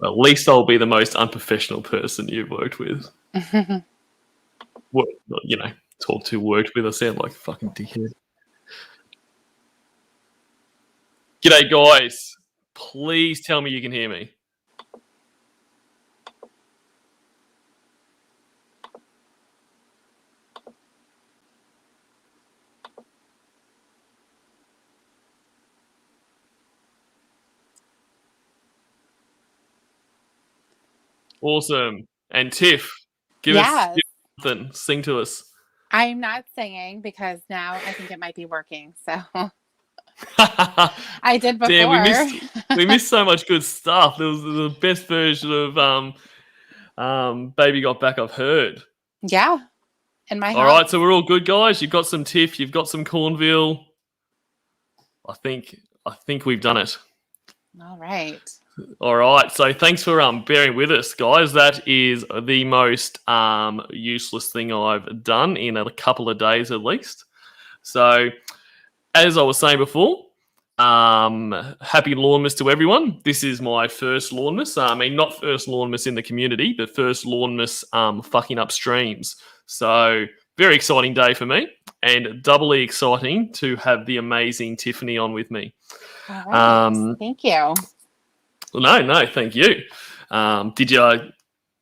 At least I'll be the most unprofessional person you've worked with. Talked to, worked with. I sound like a fucking dickhead. G'day, guys. Please tell me you can hear me. Awesome. And Tiff, give us something. Sing to us. I'm not singing because now I think it might be working. So I did before. Damn, we missed so much good stuff. It was the best version of Baby Got Back I've heard. Yeah. In my house. All right, so we're all good, guys. You've got some Tiff, you've got some Cornville. I think we've done it. All right. All right, so thanks for bearing with us, guys. That is the most useless thing I've done in a couple of days at least. So, as I was saying before, happy Lornemas to everyone. This is my first Lornemas. I mean, not first Lornemas in the community, but first Lornemas fucking up streams. So, very exciting day for me, and doubly exciting to have the amazing Tiffany on with me. All right. Thank you. No, thank you. Did you? What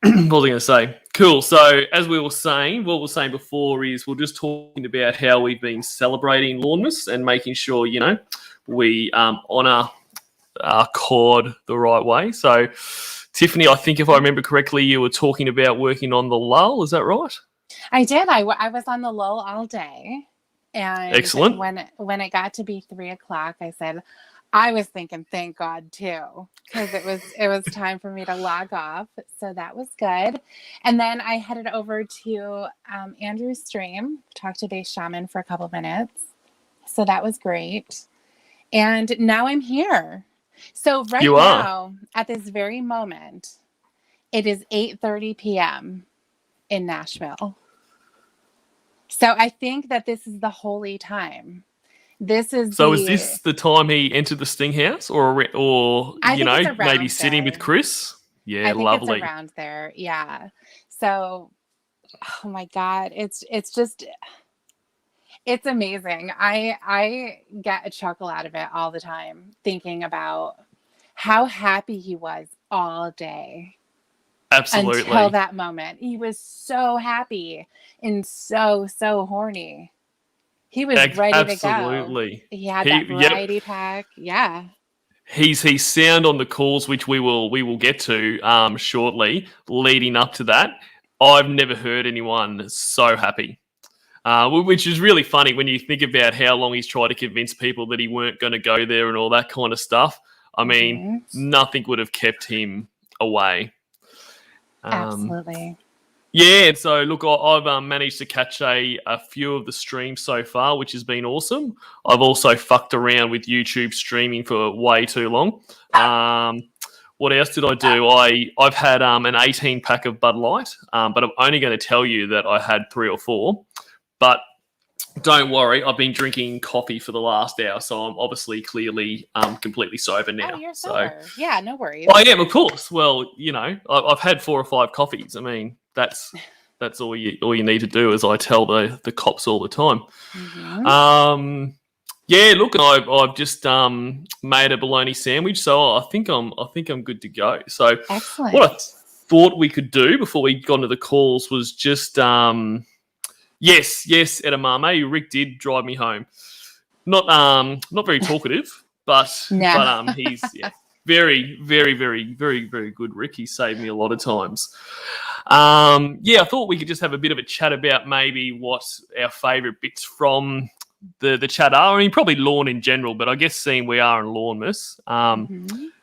was I going to say? Cool. So, as we were saying, what we were saying before is we're just talking about how we've been celebrating Lornemas and making sure, we honour our cord the right way. So, Tiffany, I think if I remember correctly, you were talking about working on the lull. Is that right? I did. I was on the lull all day. And excellent. When it got to be 3:00, I said, I was thinking, thank God, too, because it was time for me to log off. So that was good. And then I headed over to Andrew's stream, talked to Base Shaman for a couple minutes. So that was great. And now I'm here. So right now, at this very moment, it is 8:30 p.m. in Nashville. So I think that this is the holy time. Is this the time he entered the Sting House, or maybe sitting with Chris? Yeah, I think lovely. It's around there, yeah. So, oh my God, it's amazing. I get a chuckle out of it all the time, thinking about how happy he was all day. Absolutely. Until that moment, he was so happy and so horny. He was ready to go. He had that variety pack. Yeah. He's sound on the calls, which we will get to shortly. Leading up to that, I've never heard anyone so happy, which is really funny when you think about how long he's tried to convince people that he weren't going to go there and all that kind of stuff. I mean, nothing would have kept him away. Absolutely. Yeah, so look, I've managed to catch a few of the streams so far, which has been awesome. I've also fucked around with YouTube streaming for way too long. What else did I do? I've had an 18-pack of Bud Light, but I'm only going to tell you that I had 3 or 4. But don't worry, I've been drinking coffee for the last hour, so I'm obviously clearly completely sober now. Oh, you're sober. So, yeah, no worries. I am, of course. Well, I've had 4 or 5 coffees. I mean, that's all you need to do, as I tell the cops all the time. Mm-hmm. Yeah, look, I've just made a bologna sandwich, so I think I'm good to go. So excellent. What I thought we could do before we got into the calls was just yes, edamame. Rick did drive me home. Not very talkative, but he's very, very, very, very, very good. Rick, he saved me a lot of times. I thought we could just have a bit of a chat about maybe what our favourite bits from the chat are. I mean, probably lawn in general, but I guess seeing we are in Lornemas,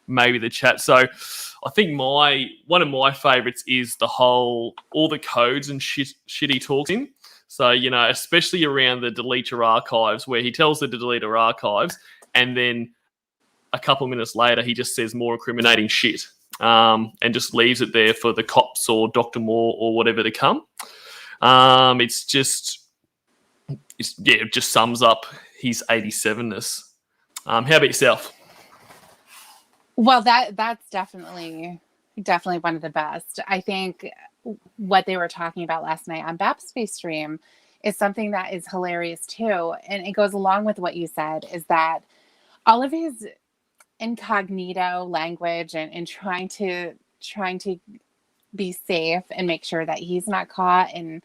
maybe the chat. So I think one of my favourites is all the codes and shit he talks in. So, especially around the delete your archives, where he tells the to delete your archives, and then a couple of minutes later, he just says more incriminating shit, and just leaves it there for the cops or Dr. Moore or whatever to come. It just sums up his 87-ness. How about yourself? Well, that's definitely one of the best. I think what they were talking about last night on Bapspace stream is something that is hilarious too, and it goes along with what you said, is that all of his incognito language and trying to be safe and make sure that he's not caught and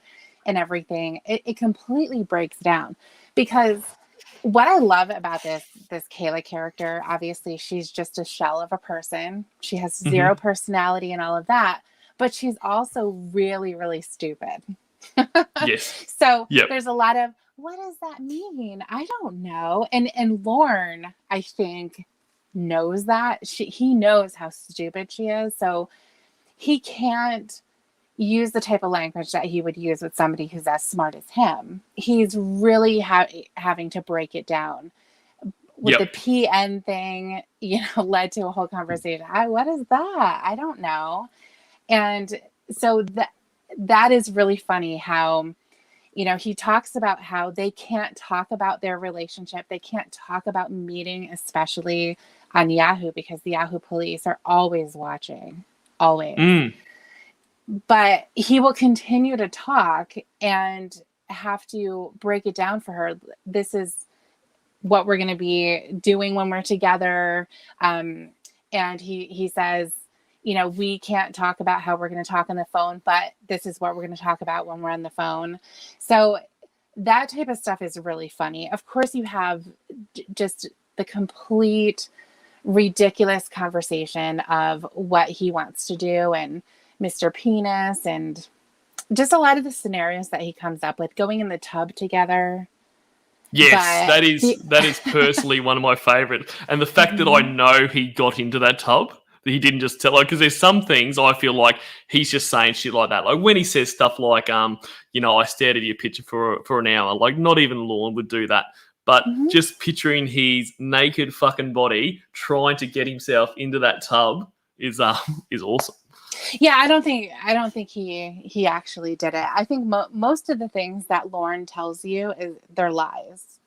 everything, it completely breaks down. Because what I love about this Kayla character, obviously she's just a shell of a person. She has zero personality and all of that, but she's also really, really stupid. Yes. So there's a lot of, what does that mean? I don't know. And Lorne, I think, knows that. He knows how stupid she is. So he can't use the type of language that he would use with somebody who's as smart as him. He's really having to break it down. With the PN thing, led to a whole conversation. What is that? I don't know. And so that is really funny how, he talks about how they can't talk about their relationship. They can't talk about meeting, especially on Yahoo, because the Yahoo police are always watching, always. But he will continue to talk and have to break it down for her. This is what we're going to be doing when we're together. And he says, we can't talk about how we're going to talk on the phone, but this is what we're going to talk about when we're on the phone. So that type of stuff is really funny. Of course, you have just the complete ridiculous conversation of what he wants to do and Mr. Penis and just a lot of the scenarios that he comes up with, going in the tub together. Yes, that is personally one of my favorite. And the fact that I know he got into that tub, that he didn't just tell, because there's some things I feel like he's just saying shit like that. Like when he says stuff like, I stared at your picture for an hour. Like not even Lorne would do that. But just picturing his naked fucking body trying to get himself into that tub is awesome. Yeah, I don't think he actually did it. I think most of the things that Lorne tells you they're lies.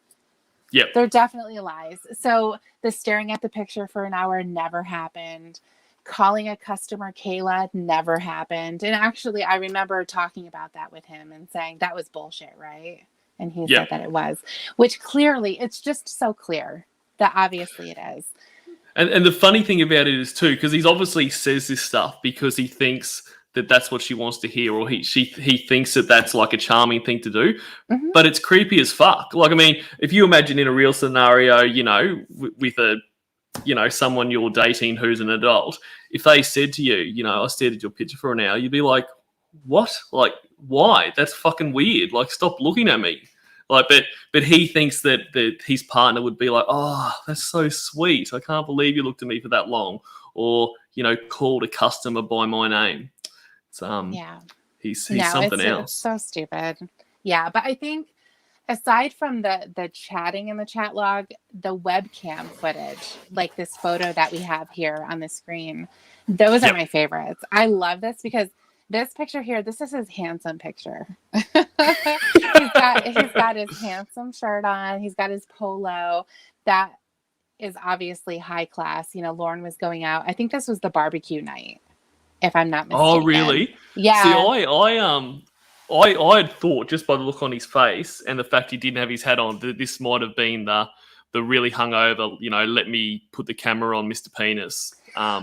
Yep. They're definitely lies. So the staring at the picture for an hour never happened. Calling a customer Kayla never happened. And actually, I remember talking about that with him and saying that was bullshit, right? And he said that it was, which clearly, it's just so clear that obviously it is. And the funny thing about it is too, because he obviously says this stuff because he thinks that that's what she wants to hear, or he thinks that that's like a charming thing to do. But it's creepy as fuck. Like, I mean, if you imagine in a real scenario, with a, someone you're dating who's an adult, if they said to you, I stared at your picture for an hour, you'd be like, what? Like, why? That's fucking weird. Like, stop looking at me. Like, but he thinks that his partner would be like, oh, that's so sweet. I can't believe you looked at me for that long, or called a customer by my name. It's he's something else. It's so stupid. Yeah, but I think aside from the chatting in the chat log, the webcam footage, like this photo that we have here on the screen, those are my favorites. I love this because this picture here, this is his handsome picture. he's got his handsome shirt on. He's got his polo. That is obviously high class. Lorne was going out. I think this was the barbecue night, if I'm not mistaken. Oh, really? Yeah. See, I had thought just by the look on his face and the fact he didn't have his hat on that this might have been the really hungover, let me put the camera on Mr. Penis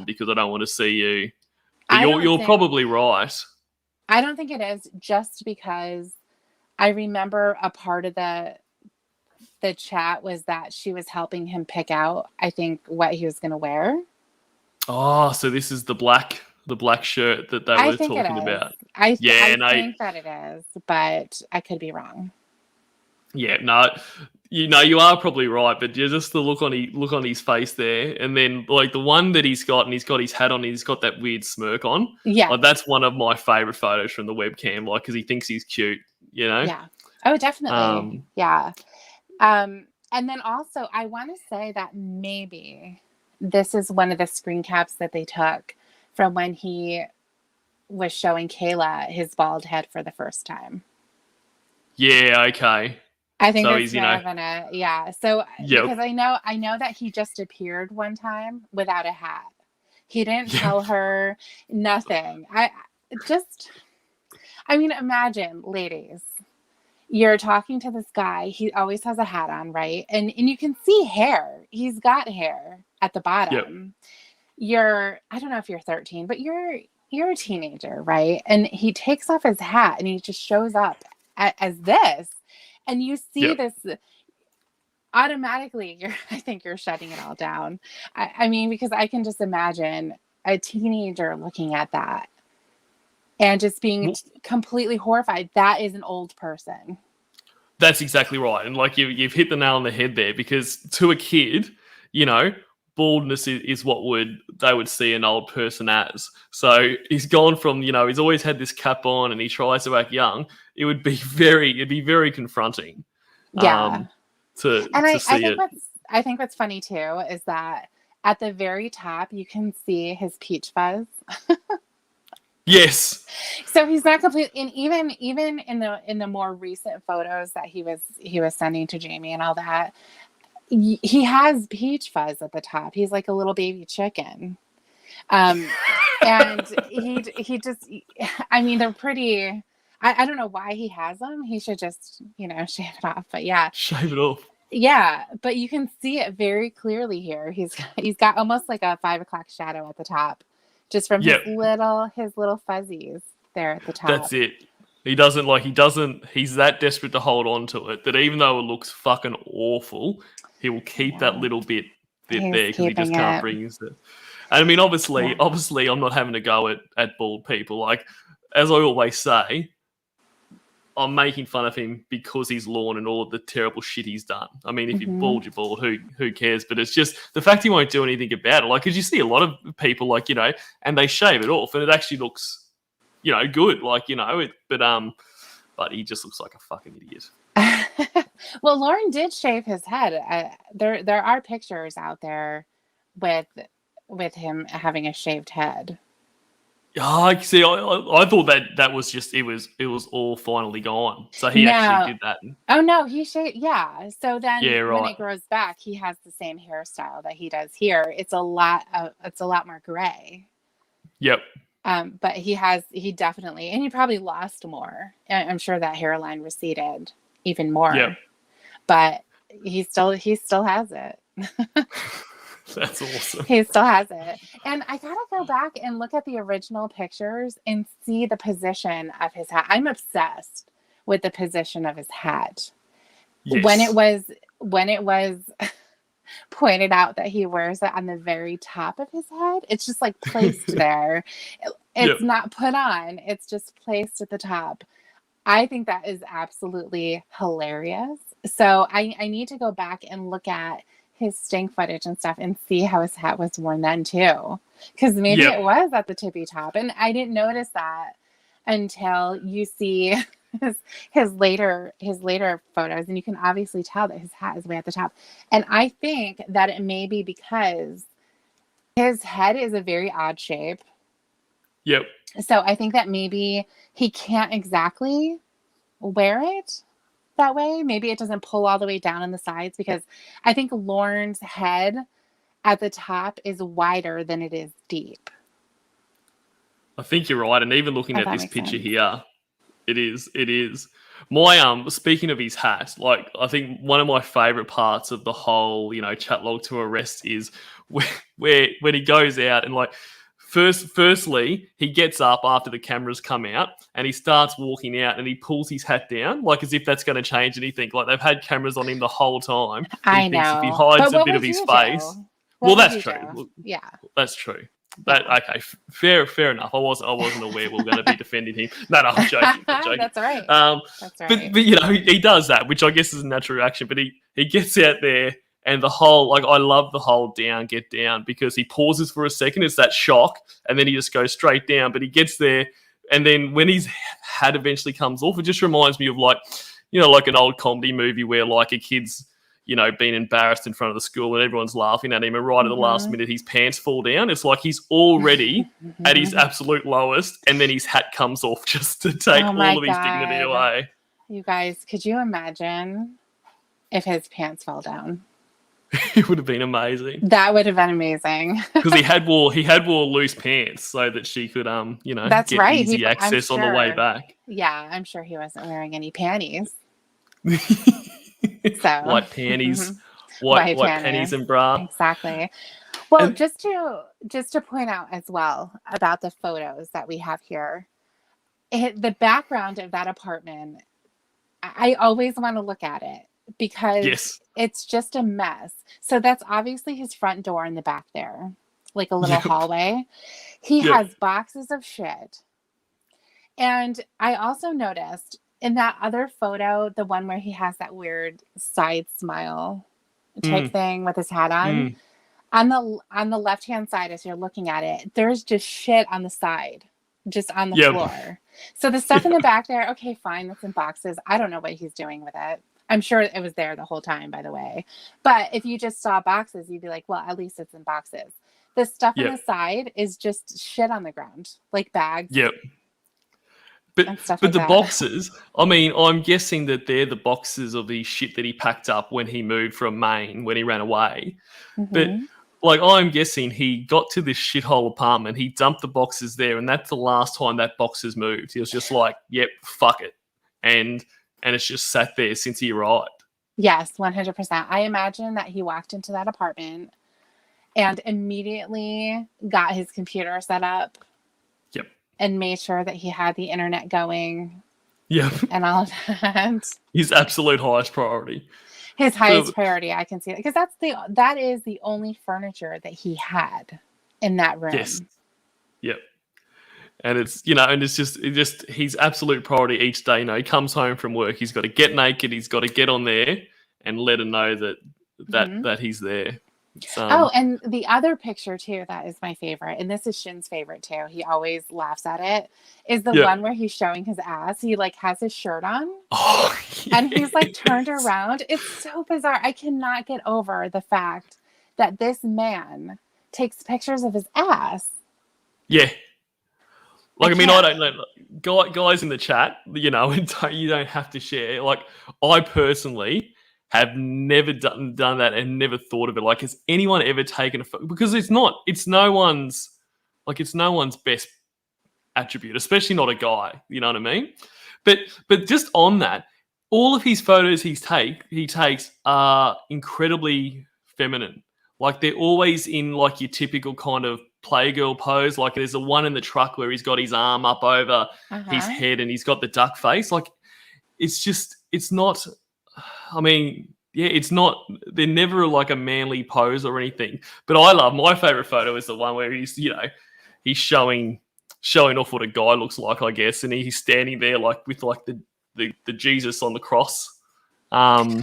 because I don't want to see you. But you're probably right. I don't think it is, just because I remember a part of the chat was that she was helping him pick out, I think, what he was going to wear. Oh, so this is the black shirt that they were talking about. I think that it is, but I could be wrong. Yeah, no, you are probably right, but just the look on his face there, and then like the one that he's got, and he's got his hat on, and he's got that weird smirk on. Yeah, like, that's one of my favorite photos from the webcam, like because he thinks he's cute, Yeah. Oh, definitely. Yeah. And then also, I want to say that maybe this is one of the screen caps that they took from when he was showing Kayla his bald head for the first time. Yeah. Okay. I think So it's he's, more than So Yep. because I know that he just appeared one time without a hat. He didn't Yep. tell her nothing. I mean, imagine, ladies, you're talking to this guy. He always has a hat on, right? And you can see hair. He's got hair at the bottom. I don't know if you're 13, but you're a teenager, right? And he takes off his hat and he just shows up as this, and you see this automatically. I think you're shutting it all down. I mean, because I can just imagine a teenager looking at that and just being completely horrified. That is an old person. That's exactly right. And like you've hit the nail on the head there, because to a kid, baldness is what they would see an old person as. So he's gone from, he's always had this cap on and he tries to act young. It'd be very confronting. Yeah. To see it. I think what's funny too is that at the very top you can see his peach fuzz. Yes. So he's not complete, and even in the more recent photos that he was sending to Jamie and all that, he has peach fuzz at the top. He's like a little baby chicken. And he just, I mean, they're pretty. I don't know why he has them. He should just, shave it off. But yeah, shave it off. Yeah, but you can see it very clearly here. He's got almost like a 5 o'clock shadow at the top, just from his little fuzzies there at the top. That's it. He's that desperate to hold on to it that even though it looks fucking awful, he will keep that little bit there because he just can't bring it. And I mean, obviously, I'm not having to go at bald people. Like, as I always say, I'm making fun of him because he's Lorne and all of the terrible shit he's done. I mean, if you're bald, who cares? But it's just the fact he won't do anything about it. Like, because you see a lot of people, like, and they shave it off and it actually looks, good. Like, but he just looks like a fucking idiot. Well, Lorne did shave his head. There are pictures out there with him having a shaved head. Oh, see, I thought that was just it was all finally gone. So he actually did that. Oh no, he shaved. Yeah. So then when it grows back, he has the same hairstyle that he does here. It's a lot more gray. Yep. But he definitely, and he probably lost more. I'm sure that hairline receded even more. Yep. But he still has it. That's awesome. He still has it. And I gotta go back and look at the original pictures and see the position of his hat. I'm obsessed with the position of his hat. Yes. When it was pointed out that he wears it on the very top of his head, it's just like placed there. It's not put on. It's just placed at the top. I think that is absolutely hilarious. So I need to go back and look at his stink footage and stuff and see how his hat was worn then too, because maybe it was at the tippy top, and I didn't notice that until you see his later photos, and you can obviously tell that his hat is way at the top. And I think that it may be because his head is a very odd shape. Yep. So I think that maybe he can't exactly wear it that way. Maybe it doesn't pull all the way down on the sides, because I think Lorne's head at the top is wider than it is deep. I think you're right. And even looking at this picture here, it is. My speaking of his hat, like, I think one of my favorite parts of the whole, chat log to arrest is where when he goes out and, like, Firstly, he gets up after the cameras come out and he starts walking out and he pulls his hat down, like as if that's going to change anything. Like, they've had cameras on him the whole time. I know. If he hides a bit of his face. Well, that's true. Yeah, that's true. Okay, fair enough. I wasn't aware we were going to be defending him. No, I'm joking. That's all right. That's right. But he does that, which I guess is a natural reaction. But he gets out there. And the whole, like, I love the whole get down, because he pauses for a second. It's that shock. And then he just goes straight down. But he gets there. And then when his hat eventually comes off, it just reminds me of, like, like an old comedy movie where, like, a kid's, being embarrassed in front of the school and everyone's laughing at him. And right at the last minute, his pants fall down. It's like he's already at his absolute lowest. And then his hat comes off just to take all of his dignity away. You guys, could you imagine if his pants fell down. It would have been amazing. That would have been amazing. Because he had wore loose pants so that she could That's get right. easy access on the way back. Yeah, I'm sure he wasn't wearing any panties. So White panties, white panties and bra. Exactly. Well, and just to point out as well about the photos that we have here, the background of that apartment, I always want to look at it because it's just a mess. So that's obviously his front door in the back there, like a little hallway. He has boxes of shit. And I also noticed in that other photo, the one where he has that weird side smile type thing with his hat on, on the left-hand side as you're looking at it, there's just shit on the side, just on the floor. So the stuff in the back there, okay, fine, that's in boxes. I don't know what he's doing with it. I'm sure it was there the whole time, by the way. But if you just saw boxes, you'd be like, well, at least it's in boxes. The stuff on the side is just shit on the ground, like bags. But the boxes, I mean, I'm guessing that they're the boxes of the shit that he packed up when he moved from Maine, when he ran away. But like, I'm guessing he got to this shithole apartment, he dumped the boxes there, and that's the last time that boxes moved. He was just like, yep, fuck it. And it's just sat there since he arrived. Yes, 100%. I imagine that he walked into that apartment and immediately got his computer set up. And made sure that he had the internet going. And all of that. His absolute highest priority. His highest priority, I can see it. Because that is the only furniture that he had in that room. Yes. And it's, and it's just his absolute priority each day. He comes home from work, he's got to get naked, he's got to get on there and let her know that he's there. And the other picture too that is my favorite, and this is Shin's favorite too, he always laughs at it, is the one where he's showing his ass. He like has his shirt on and he's like turned around. It's so bizarre. I cannot get over the fact that this man takes pictures of his ass. Like, I mean, I don't know, guys in the chat, you don't have to share. Like, I personally have never done that and never thought of it. Like, has anyone ever taken a photo? Because it's no one's best attribute, especially not a guy. You know what I mean? But just on that, all of his photos he takes are incredibly feminine. Like, they're always in like your typical kind of playgirl pose. Like, there's the one in the truck where he's got his arm up over his head and he's got the duck face. Like, it's not. I mean, it's not. They're never like a manly pose or anything. But I love, my favorite photo is the one where he's showing off what a guy looks like, I guess, and he's standing there like with like the Jesus on the cross. Oh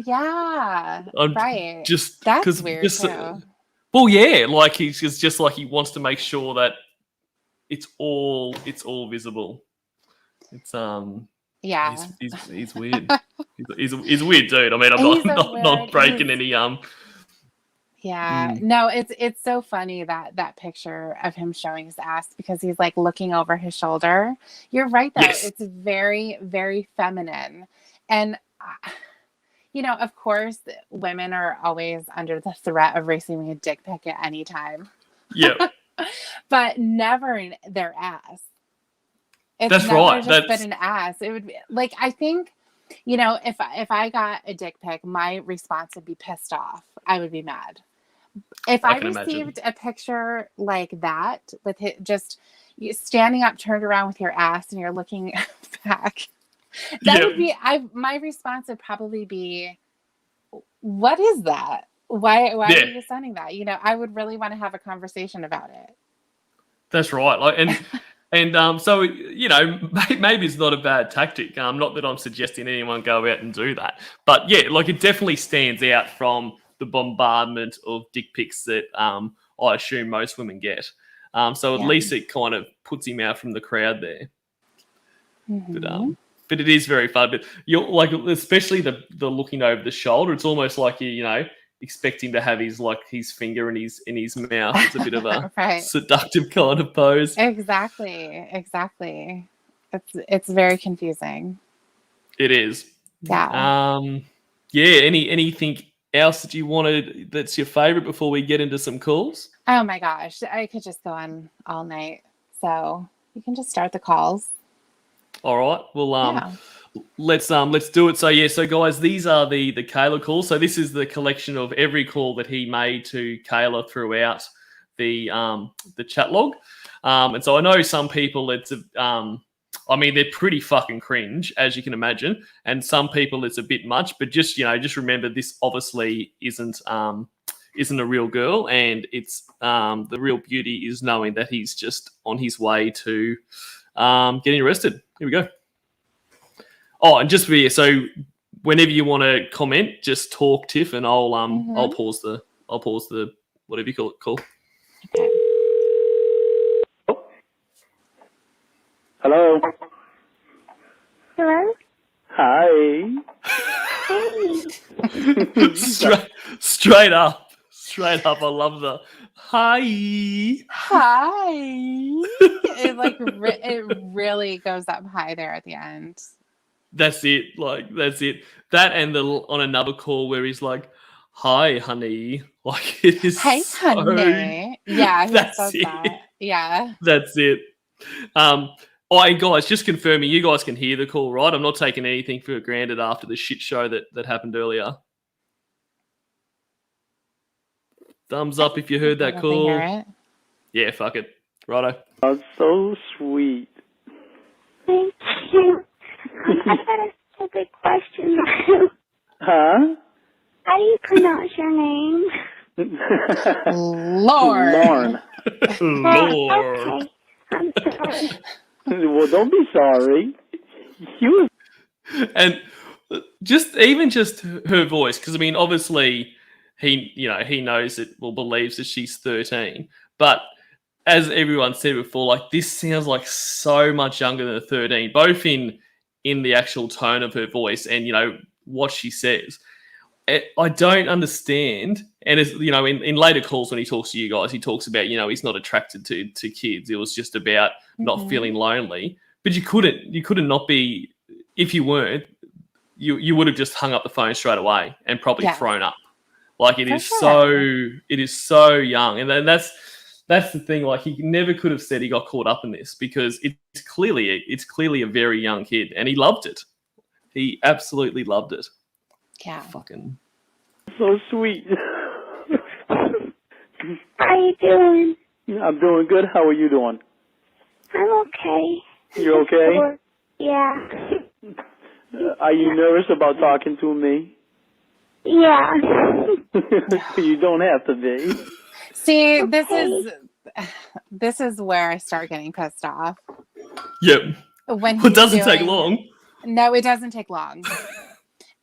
yeah, right. Just that's weird too. Well, yeah, like he's just like he wants to make sure that it's all visible. It's Yeah, he's weird. he's a weird dude. I mean, I'm not breaking any Yeah, no, it's so funny that picture of him showing his ass because he's like looking over his shoulder. You're right though. Yes. It's very, very feminine, and of course, women are always under the threat of receiving a dick pic at any time. Yeah, but never in their ass. It's That's never right. just been an ass. It would be like, I think, if I got a dick pic, my response would be pissed off. I would be mad. If I received a picture like that with just you standing up, turned around with your ass, and you're looking back, that would be. My response would probably be, "What is that? Why are you sending that?" I would really want to have a conversation about it. That's right. Like And so, maybe it's not a bad tactic. Not that I'm suggesting anyone go out and do that. But, yeah, like it definitely stands out from the bombardment of dick pics that I assume most women get. So at least it kind of puts him out from the crowd there. But it is very fun. But you're like, especially the looking over the shoulder, it's almost like expecting to have his finger in his mouth. It's a bit of a seductive kind of pose. Exactly. It's very confusing. It is. Yeah. yeah, anything else that you wanted that's your favorite before we get into some calls? Oh my gosh, I could just go on all night. So you can just start the calls. All right. Well, Yeah. let's do it. So yeah, so guys, these are the Kayla calls. So this is the collection of every call that he made to Kayla throughout the chat log. And so I know some people I mean, they're pretty fucking cringe, as you can imagine, and some people it's a bit much. But just just remember, this obviously isn't a real girl, and it's the real beauty is knowing that he's just on his way to getting arrested. Here we go. Oh, and just for you, so whenever you want to comment, just talk, Tiff, and I'll pause the whatever you call. Okay. Hello. Hello? Hi. straight up. I love the hi. Hi. It really goes up high there at the end. That's it. That's it. That and on another call where he's like, "Hi, honey." Like it is. Hey, honey. Yeah, That's does it. that. Yeah. That's it. Oh, and guys, just confirming, you guys can hear the call, right? I'm not taking anything for granted after the shit show that happened earlier. Thumbs up if you heard that call. Hear it. Yeah, fuck it. Righto. That's so sweet. Thank you. I've got a stupid question. Huh? How do you pronounce your name? Lord. Lord. Okay. I'm sorry. Well, don't be sorry. You. And just her voice, because I mean, obviously he knows it, believes that she's 13, but as everyone said before, like this sounds like so much younger than 13, both in the actual tone of her voice and what she says. I don't understand. And as in later calls when he talks to you guys, he talks about he's not attracted to kids. It was just about not feeling lonely. But you couldn't not be. If you weren't, you would have just hung up the phone straight away and probably thrown up. Like it is so young, and then that's the thing. Like he never could have said he got caught up in this because it's clearly a very young kid, and he loved it. He absolutely loved it. Yeah. Fucking So sweet. How you doing? I'm doing good. How are you doing? I'm okay. You okay? Yeah. Are you nervous about talking to me? Yeah. You don't have to be. See, this is where I start getting pissed off. Yep. When It doesn't take long. No, it doesn't take long.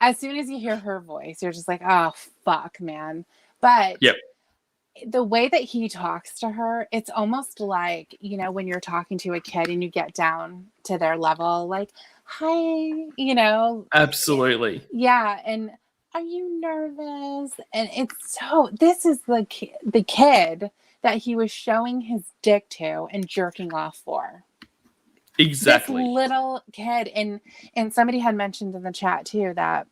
As soon as you hear her voice, you're just like, oh, fuck, man. But the way that he talks to her, it's almost like, when you're talking to a kid and you get down to their level, like, hi, Absolutely. Yeah. And are you nervous? And this is the kid that he was showing his dick to and jerking off for. Exactly. This little kid, and somebody had mentioned in the chat too that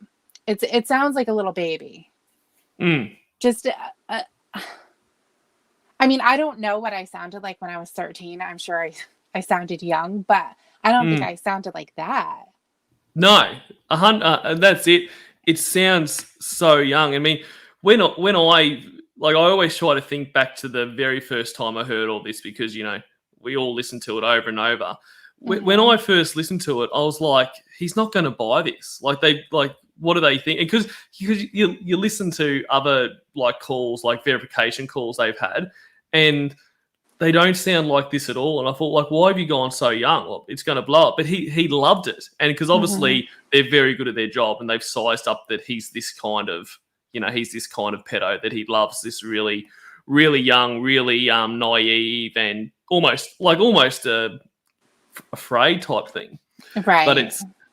it sounds like a little baby. Just, I mean, I don't know what I sounded like when I was 13. I'm sure I sounded young, but I don't think I sounded like that. No, that's it. It sounds so young. I mean, when I always try to think back to the very first time I heard all this because we all listen to it over and over. When I first listened to it, I was like, he's not going to buy this. What do they think? Because you listen to other calls, like verification calls they've had, and they don't sound like this at all. And I thought, why have you gone so young? Well, it's going to blow up. But he loved it, and because obviously they're very good at their job, and they've sized up that he's this kind of pedo, that he loves this really, really young, really naive, and almost afraid type thing, right?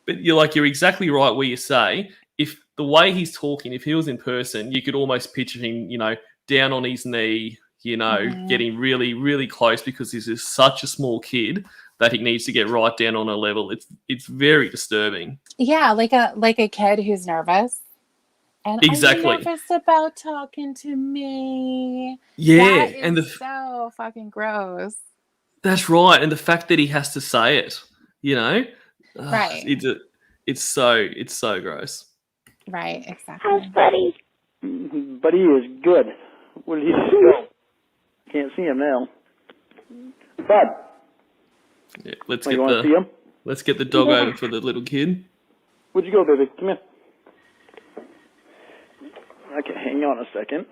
But you're exactly right where you say, if the way he's talking, if he was in person, you could almost picture him down on his knee, getting really, really close, because this is such a small kid that he needs to get right down on a level. It's very disturbing. Yeah, like a kid who's nervous. And Exactly. are you nervous about talking to me? Yeah, That and is so fucking gross. that's right. And the fact that he has to say it, Right. it's so gross. Right, exactly. How's Buddy? Buddy is good. Where did he go? Can't see him now. Bud, Yeah, let's you want to see him? get the dog over for the little kid. Where'd you go, baby? Come here. Okay, hang on a second.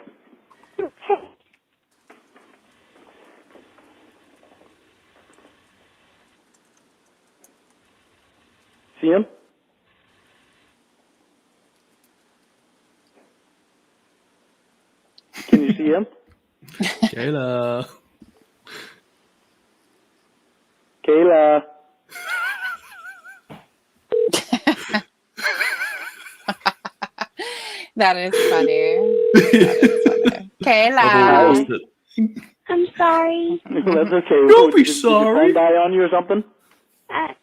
See him? Can you see him? Kayla. Kayla. That is funny. Kayla. I'm sorry. That's okay. Don't be Did sorry. your phone die on you or something? I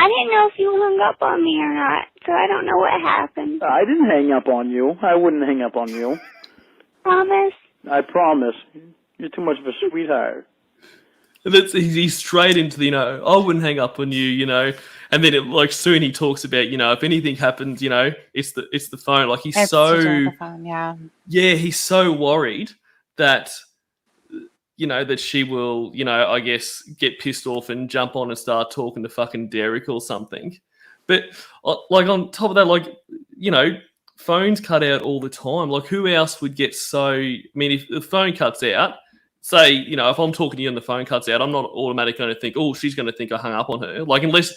didn't know if you hung up on me or not, so I don't know what happened. I didn't hang up on you. I wouldn't hang up on you. Promise? I promise. You're too much of a sweetheart. He's straight into the, I wouldn't hang up on you, and then soon he talks about, if anything happens, it's the phone. Like It's so, to do with the phone, yeah. yeah, he's so worried that, that she will, I guess get pissed off and jump on and start talking to fucking Derek or something. But on top of that, phones cut out all the time. Like who else would get so? I mean, if the phone cuts out, say, if I'm talking to you and the phone cuts out, I'm not automatically going to think, oh, she's going to think I hung up on her. Like unless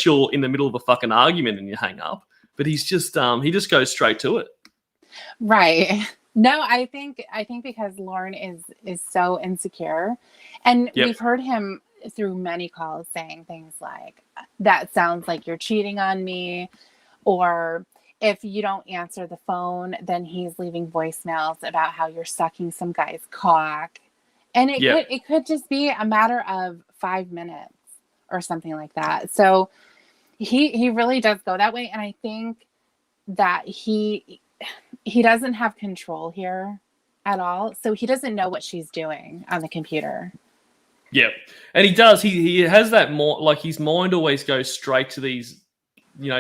you're in the middle of a fucking argument and you hang up. But he's just he just goes straight to it. Right. No, I think because Lorne is so insecure, and Yep. we've heard him through many calls saying things like, "That sounds like you're cheating on me," or if you don't answer the phone, then he's leaving voicemails about how you're sucking some guy's cock. And it could just be a matter of 5 minutes or something like that. So he really does go that way. And I think that he doesn't have control here at all. So he doesn't know what she's doing on the computer. Yeah. And he does. He has that more, like his mind always goes straight to these,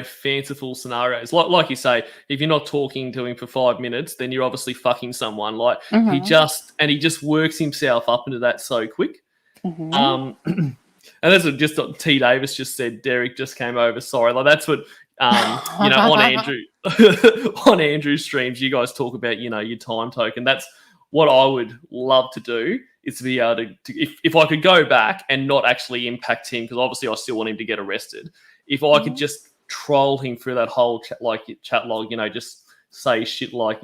fanciful scenarios. Like you say, if you're not talking to him for 5 minutes, then you're obviously fucking someone. Like he just works himself up into that so quick. Mm-hmm. And that's what just T. Davis just said. Derek just came over. Sorry, like that's what on Andrew on Andrew's streams, you guys talk about your time token. That's what I would love to do. Is to be able to if I could go back and not actually impact him, because obviously I still want him to get arrested. If I could just troll him through that whole chat log, just say shit like,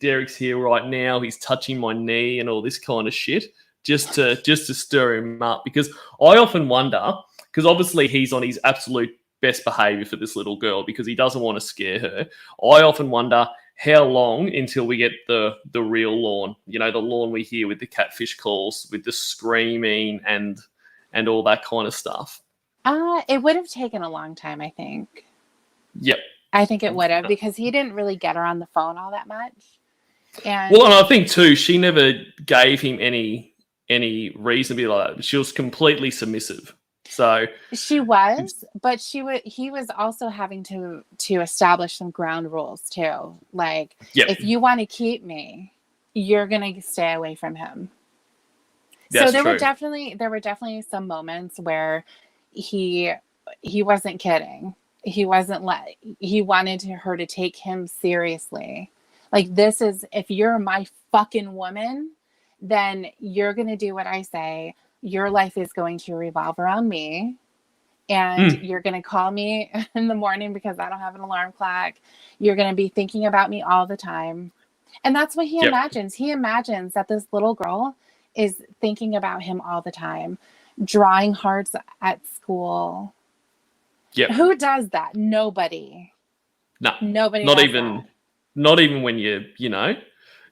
Derek's here right now, he's touching my knee and all this kind of shit, just to stir him up. Because I often wonder, because obviously he's on his absolute best behavior for this little girl because he doesn't want to scare her. I often wonder how long until we get the real Lorne, the Lorne we hear with the catfish calls, with the screaming and all that kind of stuff. It would have taken a long time, I think. Yep. I think it would have, because he didn't really get her on the phone all that much. And I think too, she never gave him any reason to be like that. She was completely submissive. So she was, but he was also having to establish some ground rules too. Like, if you want to keep me, you're gonna stay away from him. That's so there true. were definitely some moments where he wasn't kidding. He wanted her to take him seriously. Like, if you're my fucking woman, then you're going to do what I say. Your life is going to revolve around me. And you're going to call me in the morning because I don't have an alarm clock. You're going to be thinking about me all the time. And that's what he imagines. He imagines that this little girl is thinking about him all the time, drawing hearts at school. Yep. Who does that? Nobody. No. Nobody. Not even when you're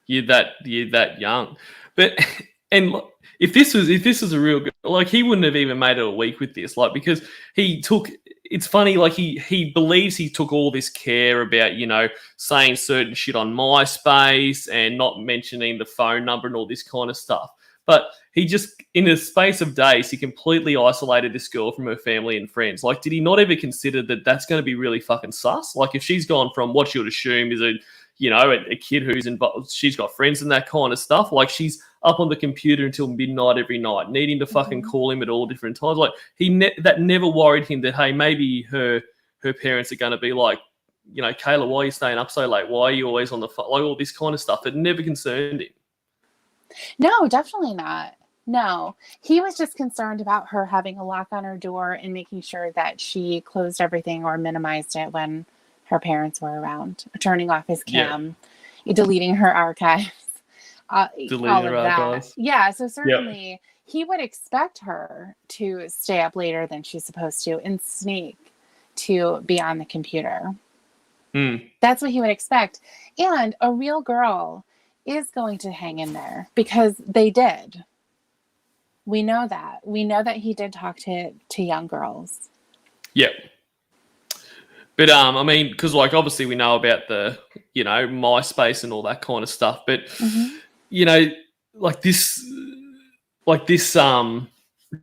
that young. But and if this was a real, like, he wouldn't have even made it a week with this, like, because he took it's funny, like he believes he took all this care about, you know, saying certain shit on MySpace and not mentioning the phone number and all this kind of stuff. But he just, in a space of days, he completely isolated this girl from her family and friends. Like, did he not ever consider that that's going to be really fucking sus? Like, if she's gone from what you would assume is a kid who's involved, she's got friends and that kind of stuff. Like, she's up on the computer until midnight every night, needing to fucking call him at all different times. Like, that never worried him that, hey, maybe her parents are going to be like, you know, Kayla, why are you staying up so late? Why are you always on the phone? Like, all this kind of stuff. It never concerned him. No, definitely not. No, he was just concerned about her having a lock on her door and making sure that she closed everything or minimized it when her parents were around, turning off his cam, deleting her archives, Deleting all her of that. archives. Yeah, so certainly he would expect her to stay up later than she's supposed to and sneak to be on the computer. That's what he would expect. And a real girl is going to hang in there because they did. We know that. We know that he did talk to young girls. Yep. But I mean, because like obviously we know about the, you know, MySpace and all that kind of stuff. But you know, like this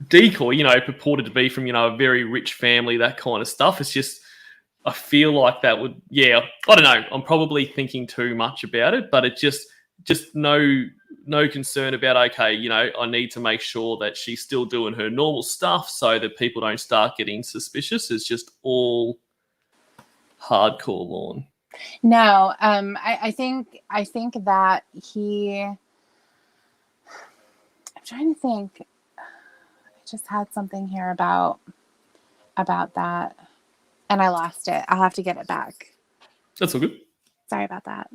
decoy, you know, purported to be from, you know, a very rich family, that kind of stuff. It's just, I feel like that would, I don't know. I'm probably thinking too much about it, but it just no concern about, okay, you know, I need to make sure that she's still doing her normal stuff so that people don't start getting suspicious. It's just all hardcore Lorne. No, I think that I'm trying to think. I just had something here about that, and I lost it. I'll have to get it back. That's all good. Sorry about that.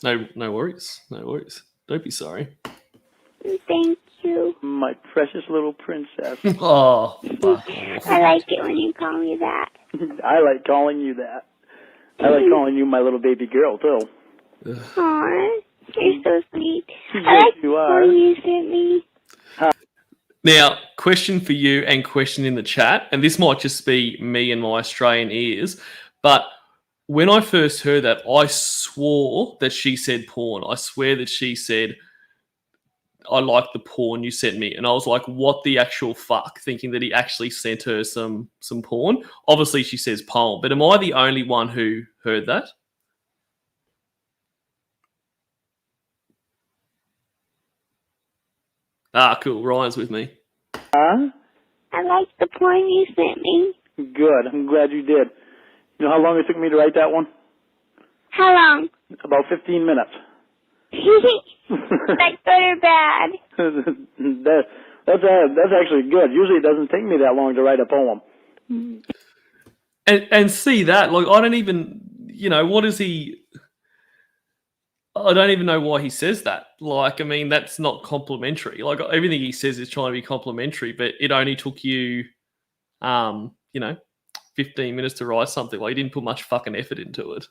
No worries. No worries. Don't be sorry. Thank you. My precious little princess. Oh, fuck. I like it when you call me that. I like calling you that. I like calling you my little baby girl, too. Aw, you're so sweet. Yes, I like you the are. toy you sent me. Now, question for you and question in the chat, and this might just be me and my Australian ears, but when I first heard that, I swore that she said porn. I swear that she said, I like the porn you sent me. And I was like, what the actual fuck? Thinking that he actually sent her some porn. Obviously, she says poem. But am I the only one who heard that? Ah, cool. Ryan's with me. Huh? I like the porn you sent me. Good. I'm glad you did. You know how long it took me to write that one? How long? About 15 minutes. That's good or bad? That's actually good. Usually it doesn't take me that long to write a poem. And see that, like, I don't even, you know, what is he... I don't even know why he says that. Like, I mean, that's not complimentary. Like, everything he says is trying to be complimentary, but it only took you, you know, 15 minutes to write something. Like, you didn't put much fucking effort into it.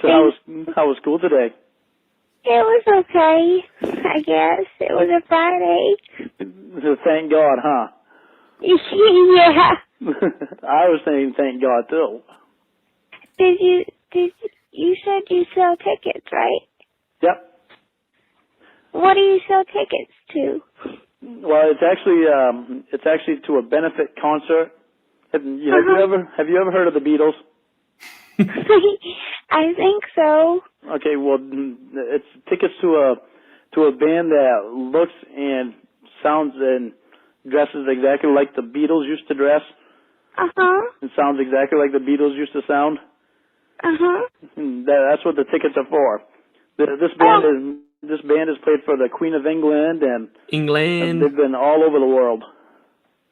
So how was school today? It was okay, I guess. It was a Friday. Thank God, huh? Yeah. I was saying thank God too. You said you sell tickets, right? Yep. What do you sell tickets to? Well, it's actually to a benefit concert. Have you ever heard of the Beatles? I think so. Okay, well, it's tickets to a band that looks and sounds and dresses exactly like the Beatles used to dress. It sounds exactly like the Beatles used to sound. That's what the tickets are for. This band is played for the Queen of England, and England. They've been all over the world.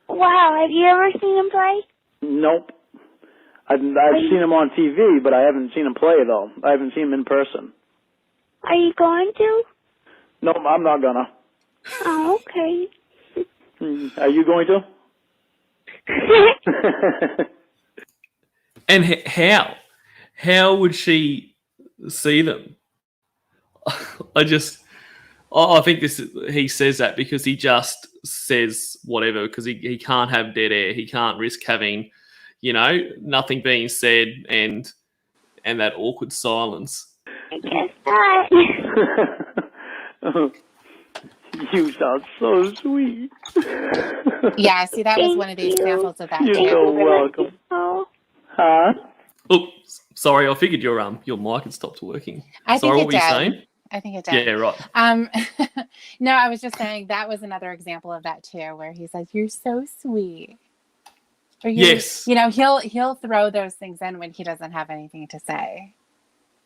Wow, have you ever seen them play? Nope. I've seen them on TV, but I haven't seen them play, though. I haven't seen them in person. Are you going to? No, I'm not gonna. Oh, okay. Are you going to? And how would she see them? I just I think he says that because he just says whatever because he can't have dead air. He can't risk having, nothing being said and that awkward silence. I guess not. You sound so sweet. Yeah, see, that was Thank one of the you. examples of that You're too. so welcome. Oh, Huh? Oh, sorry, I figured your mic had stopped working. I think Sorry, it what were you did. saying? I think it did. Yeah, right. No, I was just saying that was another example of that too, where he says, "You're so sweet." Or Yes. he'll throw those things in when he doesn't have anything to say.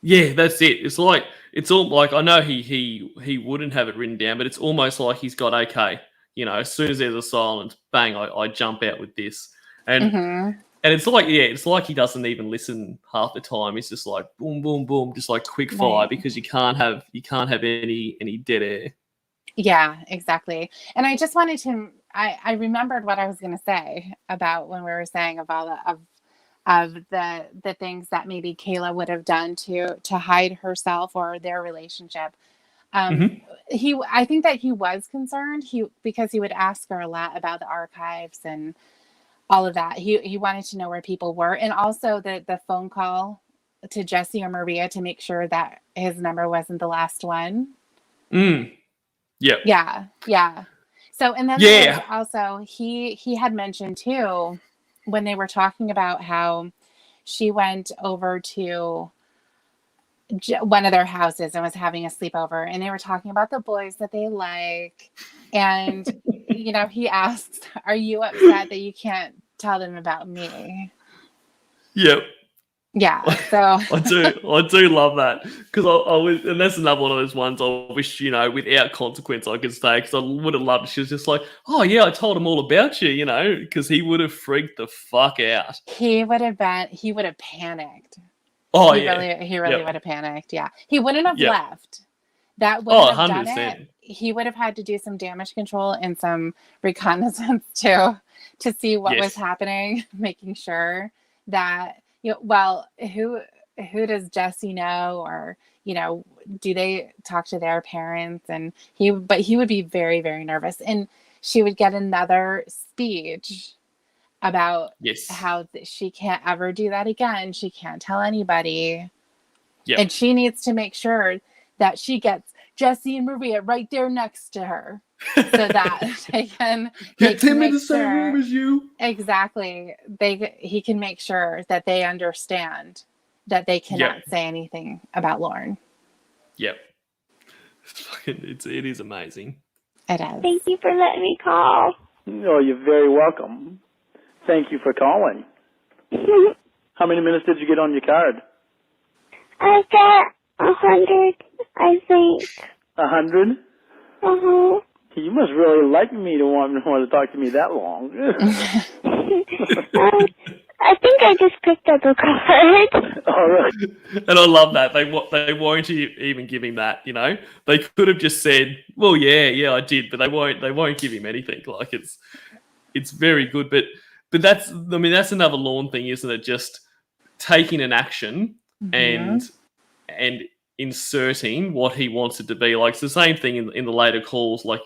Yeah, that's it. It's all like I know he wouldn't have it written down, but it's almost like he's got okay. As soon as there's a silence, bang, I jump out with this, and Mm-hmm. and it's like he doesn't even listen half the time. It's just like boom, boom, boom, just like quick fire Right. because you can't have any dead air. Yeah, exactly. And I just wanted to. I remembered what I was going to say about when we were saying about of the things that maybe Kayla would have done to hide herself or their relationship. I think that he was concerned because he would ask her a lot about the archives and all of that. He wanted to know where people were, and also the phone call to Jesse or Maria to make sure that his number wasn't the last one. Yeah. Yeah. So, and then there was also he had mentioned too when they were talking about how she went over to one of their houses and was having a sleepover, and they were talking about the boys that they like, and he asks, "Are you upset that you can't tell them about me?" Yep. Yeah, so I do love that because I was, and that's another one of those ones I wish without consequence I could say because I would have loved. She was just like, "Oh yeah, I told him all about you," because he would have freaked the fuck out. he would have panicked. Oh he yeah, really would have panicked. Yeah, he wouldn't have left. That would have 100%. done it. He would have had to do some damage control and some reconnaissance too to see what was happening, making sure that who does Jesse know, or do they talk to their parents? And he would be very, very nervous, and she would get another speech about how she can't ever do that again. She can't tell anybody. Yep. And she needs to make sure that she gets Jesse and Maria right there next to her so that they can get them in the same room as you. Exactly. He can make sure that they understand that they cannot say anything about Lauren. Yep. It is amazing. It is. Thank you for letting me call. Oh, you're very welcome. Thank you for calling. How many minutes did you get on your card? I got 100, I think. 100? Uh-huh. You must really like me to want to talk to me that long. I think I just picked up a card. All right. And I love that. They won't even give him that, They could have just said, well, yeah, I did, but they won't give him anything. Like it's very good. But that's another Lorne thing, isn't it? Just taking an action and inserting what he wants it to be. Like it's the same thing in the later calls. Like,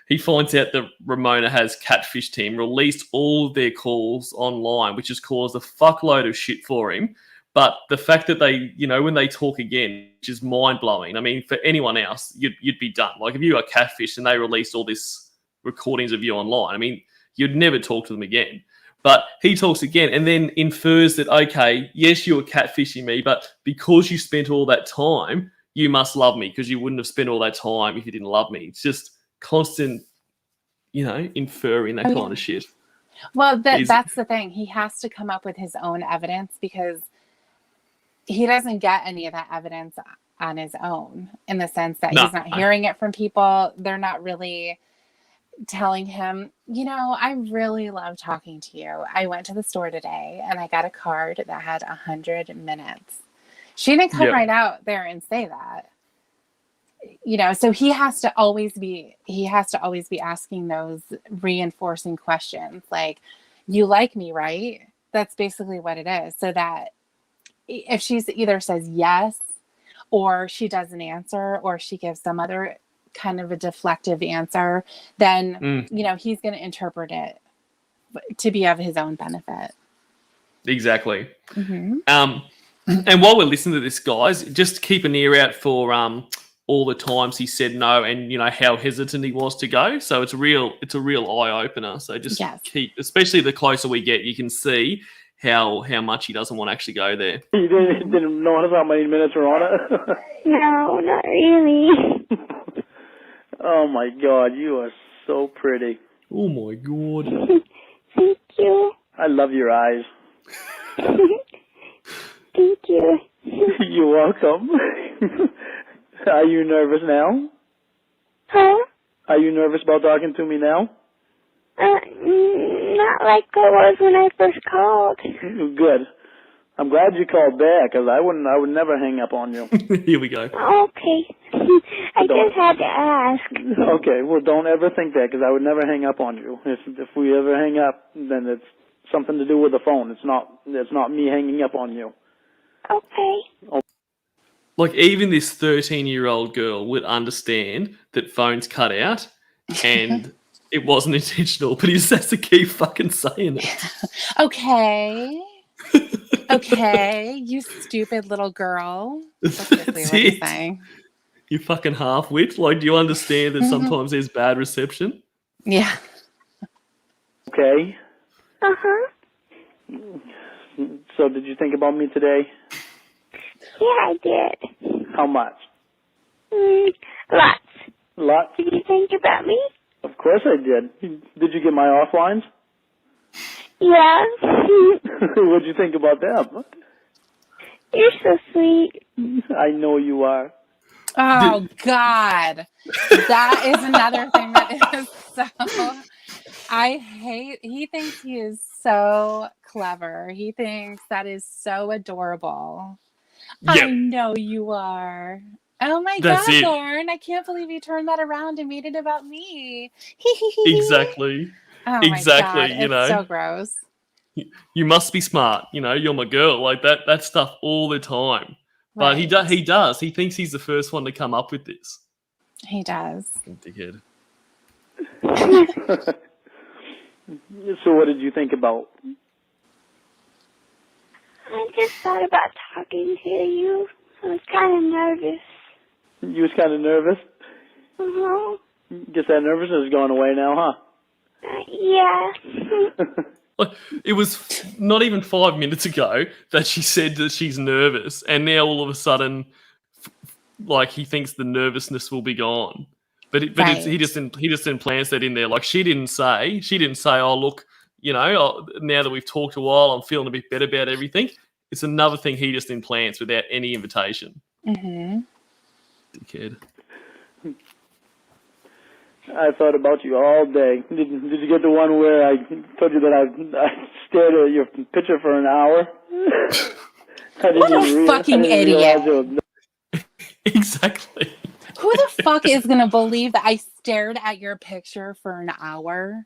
he finds out that Ramona has catfished him, released all of their calls online, which has caused a fuckload of shit for him. But the fact that they, when they talk again, which is mind-blowing. I mean, for anyone else, you'd be done. Like if you got catfished and they released all this recordings of you online, I mean, you'd never talk to them again. But he talks again and then infers that, okay, yes, you were catfishing me, but because you spent all that time, you must love me because you wouldn't have spent all that time if you didn't love me. It's just constant, inferring that kind of shit. Well, that's the thing. He has to come up with his own evidence because he doesn't get any of that evidence on his own in the sense that he's not hearing it from people. They're not really telling him, I really love talking to you. I went to the store today and I got a card that had 100 minutes. She didn't come right out there and say that. So he has to always be asking those reinforcing questions like, you like me, right? That's basically what it is. So that if she's either says yes, or she doesn't answer, or she gives some other kind of a deflective answer, then, he's going to interpret it to be of his own benefit. Exactly. Mm-hmm. And while we're listening to this, guys, just keep an ear out for all the times he said no, and how hesitant he was to go. So it's a real eye opener. So just keep, especially the closer we get, you can see how much he doesn't want to actually go there. You didn't notice how many minutes are on it? No, not really. Oh my God, you are so pretty. Oh my God. Thank you. I love your eyes. Thank you. You're welcome. Are you nervous now? Huh? Are you nervous about talking to me now? Not like I was when I first called. Good. I'm glad you called back, because I would never hang up on you. Here we go. Okay. I just had to ask. Okay, well, don't ever think that, because I would never hang up on you. If we ever hang up, then it's something to do with the phone. It's not me hanging up on you. Okay. Like, even this 13-year-old girl would understand that phones cut out, and it wasn't intentional, but he just has to keep fucking saying it. Okay. Okay, you stupid little girl. That's basically what he's saying. You fucking half-wit. Like, do you understand that sometimes there's bad reception? Yeah. Okay. Uh-huh. So did you think about me today? Yeah, I did. How much? Lots. Lots? Did you think about me? Of course I did. Did you get my offlines? Yeah. What'd you think about them? You're so sweet. I know you are. Oh, God. That is another thing that is so... he thinks he is so clever. He thinks that is so adorable. Yep. I know you are. Oh my God, Lauren. I can't believe you turned that around and made it about me. Exactly. Oh exactly. My God. It's so gross. You must be smart. You're my girl. Like that stuff all the time. But right. He does. He thinks he's the first one to come up with this. He does. Dickhead. So what did you think about? I just thought about talking to you. I was kind of nervous. You was kind of nervous? Uh-huh. Guess that nervousness is going away now, huh? Yeah. It was not even 5 minutes ago that she said that she's nervous, and now all of a sudden, he thinks the nervousness will be gone. But he just implants that in there. Like she didn't say, oh look, now that we've talked a while, I'm feeling a bit better about everything. It's another thing he just implants without any invitation. Mm-hmm. Dickhead. I thought about you all day. Did you get the one where I told you that I stared at your picture for an hour? What a fucking idiot. Exactly. Who the fuck is going to believe that I stared at your picture for an hour?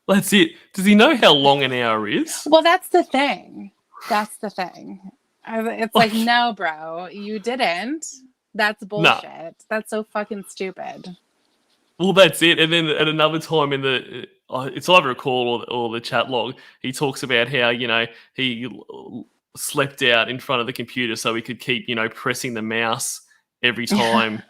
That's it. Does he know how long an hour is? Well, that's the thing. It's like, no, bro, you didn't. That's bullshit. No. That's so fucking stupid. Well, that's it. And then at another time in the, it's either a call or the chat log, he talks about how, he slept out in front of the computer so he could keep, pressing the mouse every time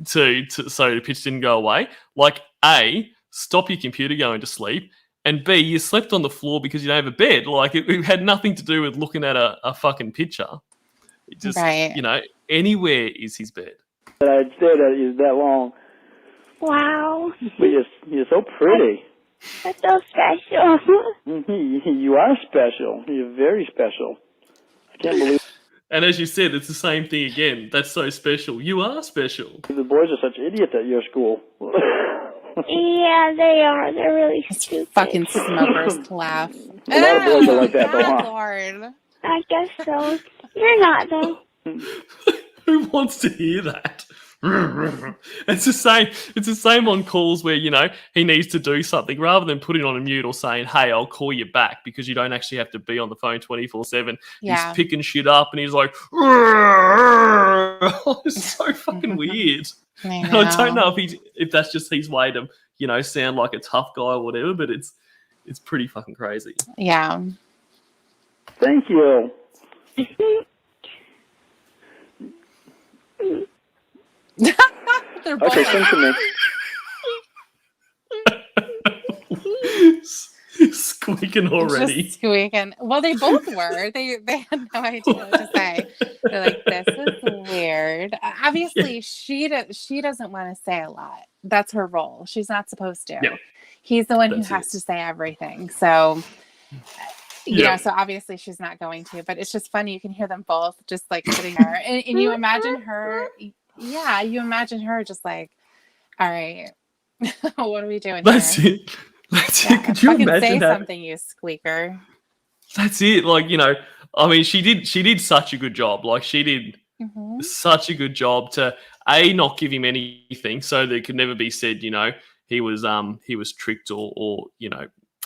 so the pitch didn't go away. Like, A, stop your computer going to sleep, and B, you slept on the floor because you don't have a bed. Like, it had nothing to do with looking at a fucking picture. It just, anywhere is his bed. But I'd stared at you that long. Wow. But you're so pretty. That's so special. You are special. You're very special. I can't believe. And as you said, it's the same thing again. That's so special. You are special. The boys are such idiots at your school. Yeah, they are. They're really stupid. Fucking smokers laugh. A lot of boys are like that, though, huh? Lord. I guess so. You're not, though. Who wants to hear that? It's the same. It's the same on calls where he needs to do something rather than putting on a mute or saying, "Hey, I'll call you back," because you don't actually have to be on the phone 24/7. Yeah. He's picking shit up and he's like, it's so fucking weird. I And I don't know if that's just his way to sound like a tough guy or whatever, but it's pretty fucking crazy. Yeah. Thank you. They're both Okay, sing to me. Squeaking already. just squeaking. Well, they both were. They had no idea what to say. They're like, "This is weird." Obviously, she doesn't want to say a lot. That's her role. She's not supposed to. Yep. He's the one who has to say everything. So, so obviously she's not going to. But it's just funny. You can hear them both just like sitting there, and you imagine her. Yeah, you imagine her just like, "All right, what are we doing That's here?" it. That's it. Could you fucking imagine say that? something, you squeaker. That's it. Like, I mean, she did such a good job. Like, she did such a good job to not give him anything, so there could never be said, he was tricked or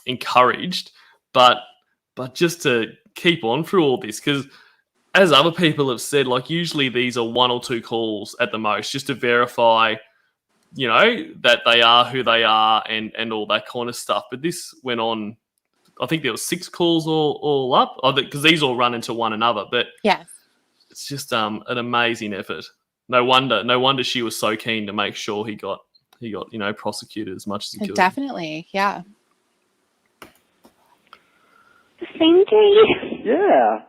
encouraged, but just to keep on through all this, because as other people have said, like, usually these are 1 or 2 calls at the most, just to verify that they are who they are and all that kind of stuff. But this went on, I think there was 6 calls all up, because these all run into one another. But yes, it's just an amazing effort. No wonder she was so keen to make sure he got prosecuted as much as he could. Definitely, yeah. Sing to you? Yeah.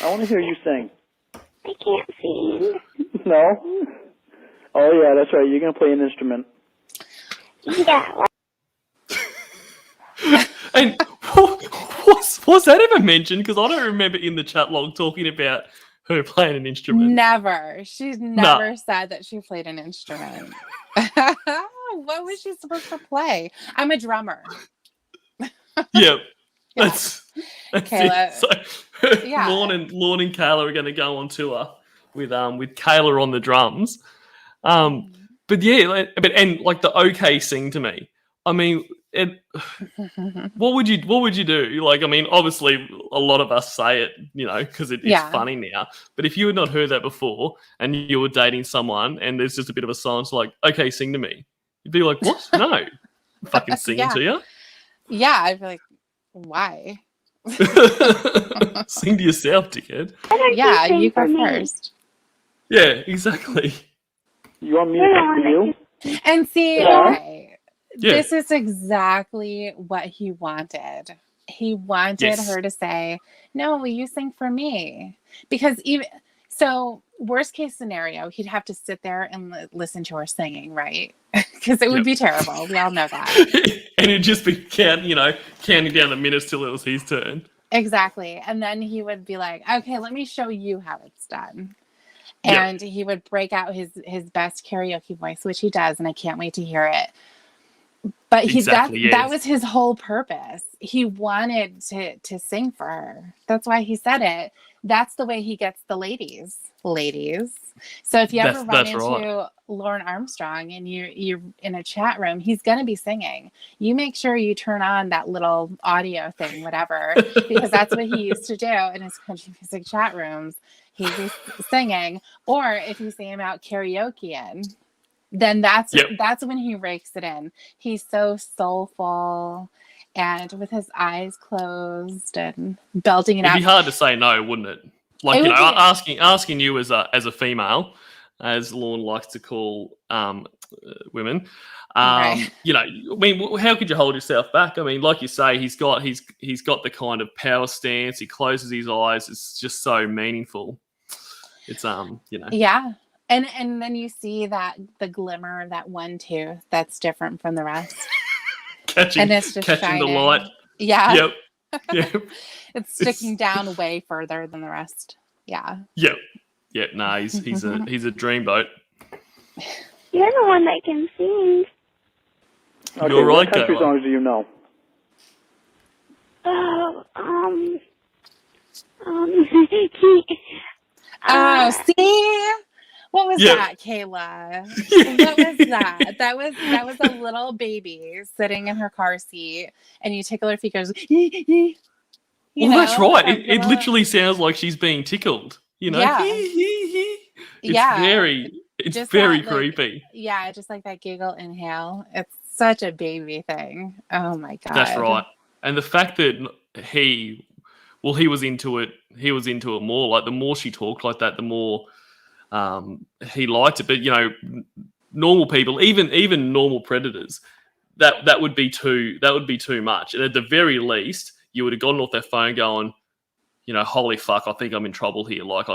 I want to hear you sing. I can't sing. No? Oh, yeah, that's right. You're going to play an instrument. Yeah. And was that ever mentioned? Because I don't remember in the chat log talking about her playing an instrument. Never. She's never said that she played an instrument. What was she supposed to play? I'm a drummer. Yep. That's Kayla. it. So Lorne and Kayla are going to go on tour with Kayla on the drums. But yeah, and like the okay sing to me. I mean, what would you do? Like, I mean, obviously a lot of us say it, because it's funny now. But if you had not heard that before and you were dating someone and there's just a bit of a silence, like, okay, sing to me, you'd be like, what? No, I'm fucking singing to you. Yeah, I'd be like, why? Sing to yourself, dickhead. Yeah, you go first. Yeah, exactly. You want me to sing for you? And see, okay, this is exactly what he wanted. He wanted her to say, "No, will you sing for me?" Because worst case scenario, he'd have to sit there and listen to her singing, right? Because it would be terrible. We all know that. And it'd just be counting down the minutes till it was his turn. Exactly. And then he would be like, "Okay, let me show you how it's done." And he would break out his best karaoke voice, which he does, and I can't wait to hear it. But that was his whole purpose. He wanted to sing for her. That's why he said it. That's the way he gets the ladies. So if you ever run into Lauren Armstrong and you're in a chat room, he's going to be singing. You make sure you turn on that little audio thing, whatever, because that's what he used to do in his country music chat rooms. He'd be singing. Or if you see him out karaokeing, then that's when he rakes it in. He's so soulful and with his eyes closed and belting it out. It'd be hard to say no, wouldn't it? Like, asking you as a female, as Lorne likes to call women, right. I mean, how could you hold yourself back? I mean, like you say, he's got the kind of power stance. He closes his eyes. It's just so meaningful. It's Yeah. And then you see that the glimmer of that one tooth that's different from the rest. catching the light. Yeah. Yep. It's sticking down way further than the rest. Yeah. Yep. Yeah. No, he's a dreamboat. You're the one that can sing. Okay, you're right, what country songs do you know? See? What was Yeah. that, Kayla? What was that? That was a little baby sitting in her car seat, and you tickle her feet, goes, you Well, know, that's right. that It little- literally sounds like she's being tickled. You know, Yeah. It's Yeah. it's Just very that, like, creepy. yeah, just like that giggle inhale. It's such a baby thing. Oh my god. That's right. And the fact that he was into it. He was into it more. Like the more she talked like that, the more he liked it. But you know, normal people, even normal predators, that would be too much. And at the very least, you would have gotten off their phone going, you know, holy fuck, I think I'm in trouble here. Like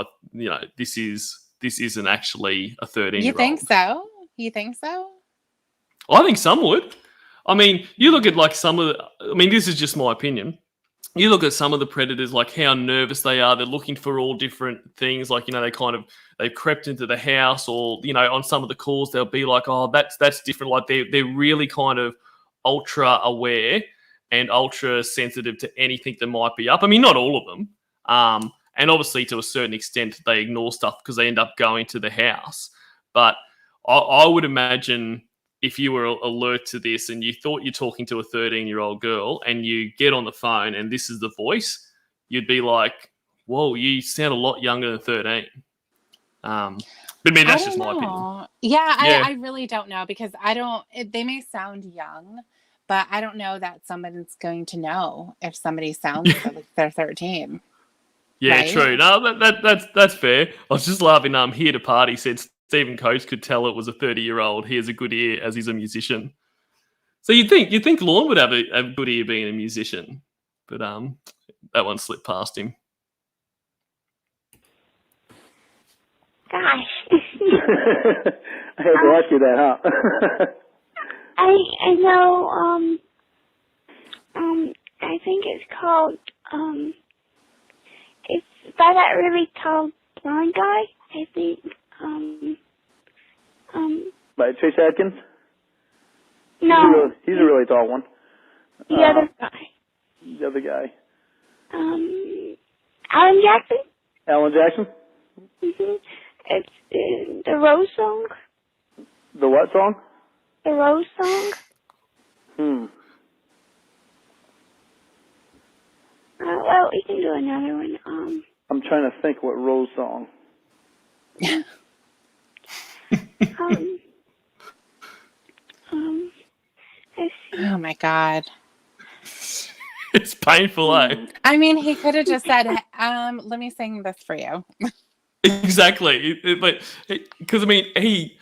this isn't actually a 13-year-old. You think so? You think so? I think some would. I mean, you look at like some of the, I mean, this is just my opinion. You look at some of the predators, like how nervous they are. They're looking for all different things. Like, you know, they've crept into the house, or, you know, on some of the calls, they'll be like, oh, that's different. Like they're really kind of ultra aware and ultra sensitive to anything that might be up. I mean, not all of them. And obviously to a certain extent, they ignore stuff because they end up going to the house. But I would imagine if you were alert to this and you thought you're talking to a 13-year-old girl and you get on the phone and this is the voice, you'd be like, whoa, you sound a lot younger than 13. But I mean, that's just my opinion. Yeah, I really don't know, because they may sound young, but I don't know that somebody's going to know if somebody sounds like they're 13. Yeah, right? True. No, that's fair. I was just laughing. Here to party said Stephen Coates could tell it was a 30-year-old. He has a good ear as he's a musician. So you'd think Lorne would have a good ear being a musician, but that one slipped past him. Gosh. I had to ask you that, huh? I know, I think it's called, it's by that really tall blonde guy, I think, By Chase Atkins? no. He's a really tall one. The other guy. The other guy. Alan Jackson? Alan Jackson? Mm-hmm. It's the Rose song. The what song? The Rose song. Well, we can do another one. I'm trying to think what Rose song. Let's see. Oh my god. It's painful, eh? I mean, he could have just said, let me sing this for you. Exactly. But because I mean, he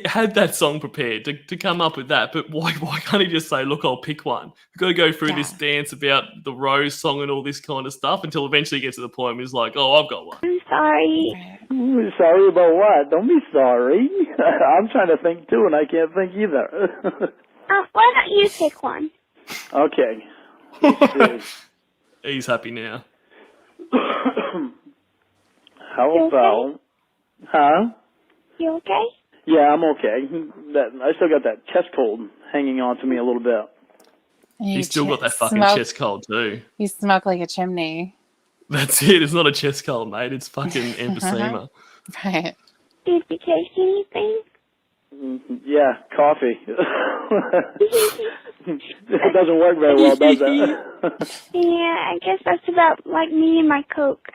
had that song prepared to come up with that, but why can't he just say, look, I'll pick one? We've got to go through this dance about the Rose song and all this kind of stuff until eventually he gets to the point where he's like, oh, I've got one. I'm sorry. Sorry about what? Don't be sorry. I'm trying to think too, and I can't think either. Why don't you pick one? Okay. Let's see. He's happy now. How about... Huh? You okay? Yeah, I'm okay. I still got that chest cold hanging on to me a little bit. He's still got that fucking chest cold too. You smoke like a chimney. That's it. It's not a chest cold, mate. It's fucking emphysema. Right. Did you taste anything? Yeah, coffee. It doesn't work very well, does it? Yeah, I guess that's about like me and my Coke.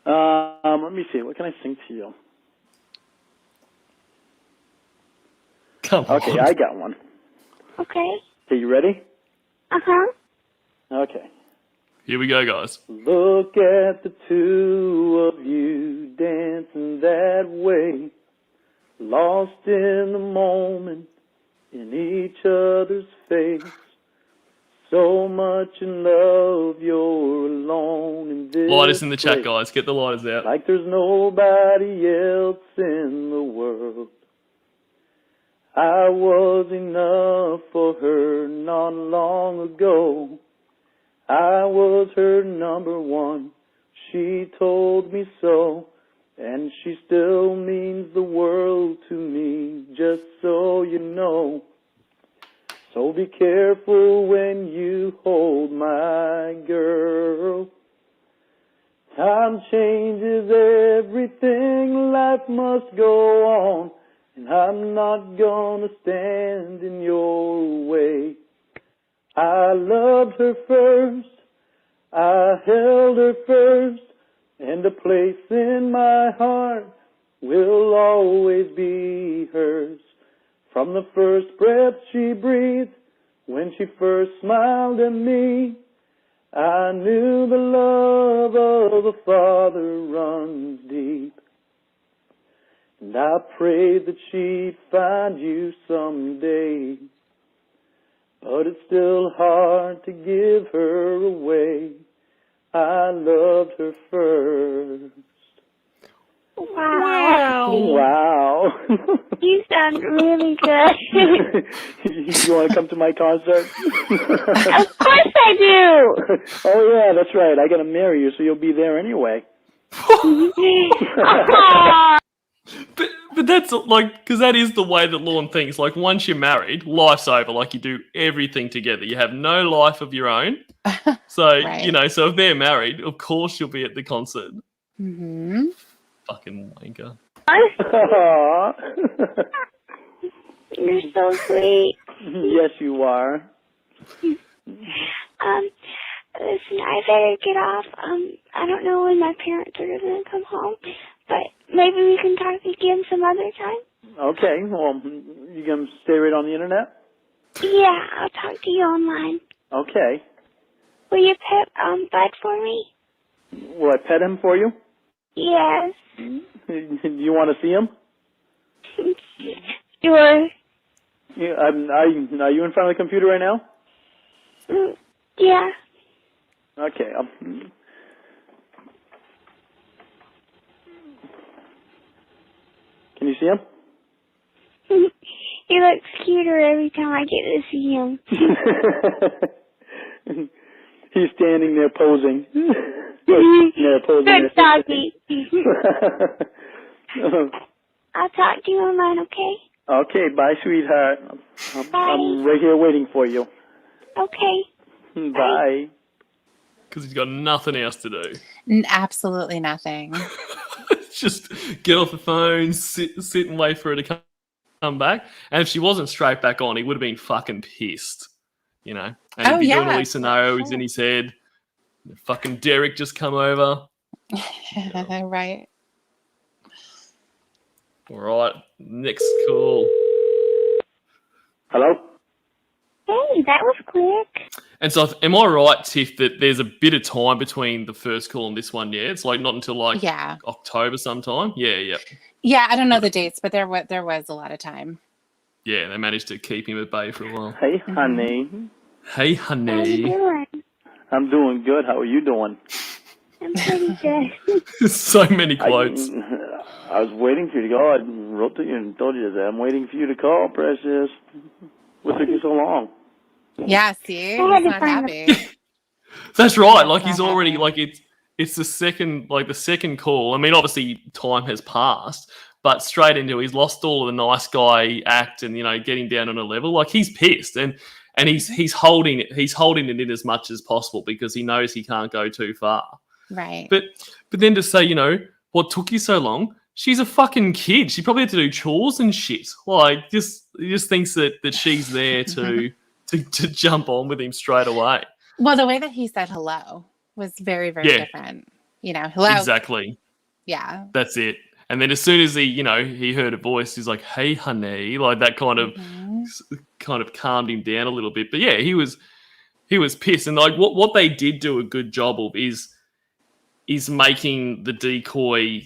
Let me see. What can I sing to you? Come on. Okay, I got one. Okay. Are you ready? Uh-huh. Okay. Here we go, guys. Look at the two of you dancing that way, lost in the moment, in each other's face. So much in love, you're alone in this Lighters in the chat, place. guys. Get the lighters out. Like there's nobody else in the world. I was enough for her not long ago. I was her number one. She told me so. And she still means the world to me, just so you know. So be careful when you hold my girl. I Time changes everything, life must go on, and I'm not gonna stand in your way. I loved her first, I held her first, and a place in my heart will always be hers. From the first breath she breathed, when she first smiled at me, I knew the love of a father runs deep. And I prayed that she'd find you someday, but it's still hard to give her away. I loved her first. Wow. Wow. You sound really good. You want to come to my concert? Of course I do. Oh, yeah, that's right. I got to marry you, so you'll be there anyway. Aw. But that's like, because that is the way that Lorne thinks. Like, once you're married, life's over. Like, you do everything together. You have no life of your own. So, Right. you know, so if they're married, of course you'll be at the concert. Mm-hmm. Fucking wanker. Aw. You're so sweet. Yes, you are. Listen, I better get off. I don't know when my parents are gonna come home, but maybe we can talk again some other time. Okay, well, you going to stay right on the internet? Yeah, I'll talk to you online. Okay. Will you pet Bud for me? Will I pet him for you? Yes. Do you want to see him? Sure. Yeah, are you in front of the computer right now? Yeah. Okay. Can you see him? He looks cuter every time I get to see him. He's standing there posing. Good doggy. I'll talk to you online, okay? Okay, bye, sweetheart. Bye. I'm right here waiting for you. Okay. Bye. Because he's got nothing else to do. Absolutely nothing. Just get off the phone, sit and wait for her to come back. And if she wasn't straight back on, he would have been fucking pissed. You know? And he'd be doing all these scenarios in his head. Fucking Derek just come over. Right. All right, next call. Hello? Hey, that was quick. And so, am I right, Tiff, that there's a bit of time between the first call and this one? Yeah, it's like not until like October sometime. Yeah. Yeah, I don't know the dates, but there was a lot of time. Yeah, they managed to keep him at bay for a while. Hey, honey. Hey, How you honey. doing? I'm doing good. How are you doing? I'm pretty good. So many quotes. I was waiting for you to go. I wrote to you and told you that. I'm waiting for you to call, Precious. What took you so long? Yeah, see? I had He's to not find happy. That's right. Like he's not already happy. like it's the second call. I mean, obviously time has passed, but straight into he's lost all of the nice guy act and getting down on a level. Like he's pissed and he's holding it in as much as possible because he knows he can't go too far. Right. But then to say, what took you so long? She's a fucking kid. She probably had to do chores and shit. Like he just thinks that she's there to jump on with him straight away. Well, the way that he said hello was very, very different. Hello. Exactly. Yeah. That's it. And then as soon as he heard a voice, he's like, "Hey, honey," like that kind of calmed him down a little bit. But yeah, he was pissed. And like what they did do a good job of is making the decoy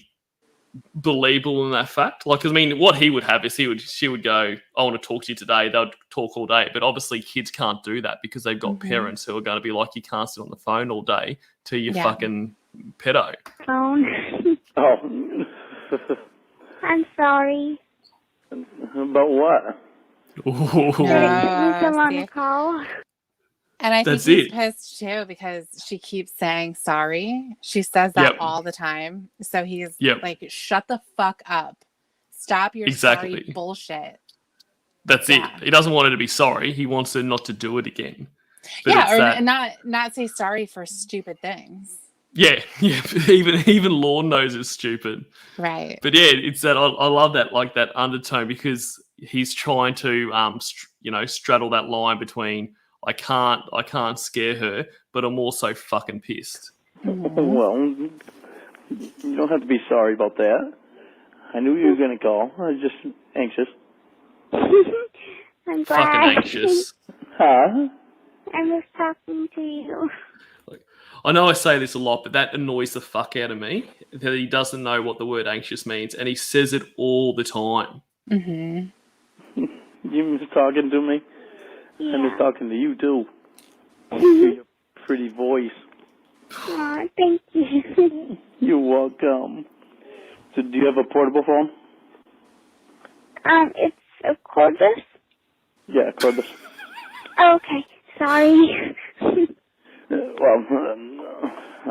believable in that fact. Like, 'cause, I mean, what he would have is she would go, "I want to talk to you today." They'd talk all day, but obviously kids can't do that because they've got parents who are going to be like, "You can't sit on the phone all day to your fucking pedo." Phone. Oh. I'm sorry. About what? Ooh. Did you on see? the call? And I think That's he's it. pissed too because she keeps saying sorry. She says that all the time. So he's like, shut the fuck up. Stop your sorry bullshit. That's it. He doesn't want her to be sorry. He wants her not to do it again. But or not say sorry for stupid things. Yeah. Even Lorne knows it's stupid. Right. But yeah, it's that I love that, like, that undertone, because he's trying to straddle that line between I can't scare her, but I'm also fucking pissed. Mhm. Well, you don't have to be sorry about that. I knew you were going to call. I was just anxious. I'm glad. Fucking anxious. Huh? I was talking to you. I know I say this a lot, but that annoys the fuck out of me, that he doesn't know what the word anxious means, and he says it all the time. Mhm. You miss talking to me? Yeah. I miss talking to you, too. Your pretty voice. Aw, thank you. You're welcome. So do you have a portable phone? It's a cordless. Yeah, cordless. Okay, sorry. Well,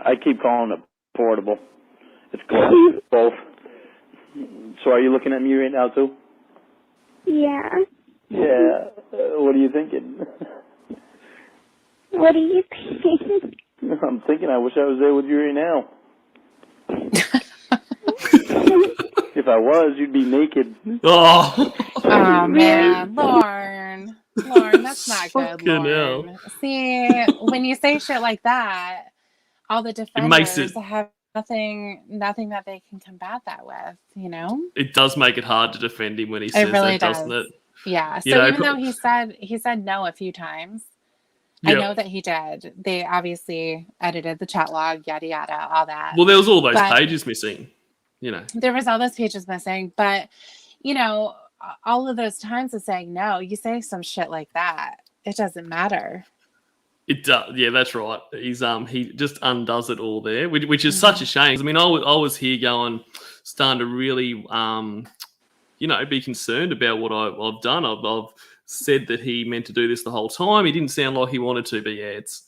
I keep calling it portable. It's cordless, both. So are you looking at me right now, too? Yeah. Yeah. What are you thinking? What are you thinking? I'm thinking I wish I was there with you right now. If I was, you'd be naked. Oh, Oh man, Lauren, that's not good, Fucking hell. Lauren. See, when you say shit like that, all the makes defenders it- have nothing that they can combat that with. You know, it does make it hard to defend him when he says really that, doesn't does. it? Yeah. You So know, even though he said no a few times, I Yeah. know that he did. They obviously edited the chat log, yada yada, all that. Well, there was all those But- pages missing. You know, There was all those pages missing, but you know, all of those times of saying no, you say some shit like that, it doesn't matter. it does. Yeah, that's right. He just undoes it all there, which is such a shame. I mean, I was here starting to really be concerned about what I've done. I've said that he meant to do this the whole time. He didn't sound like he wanted to, but yeah, it's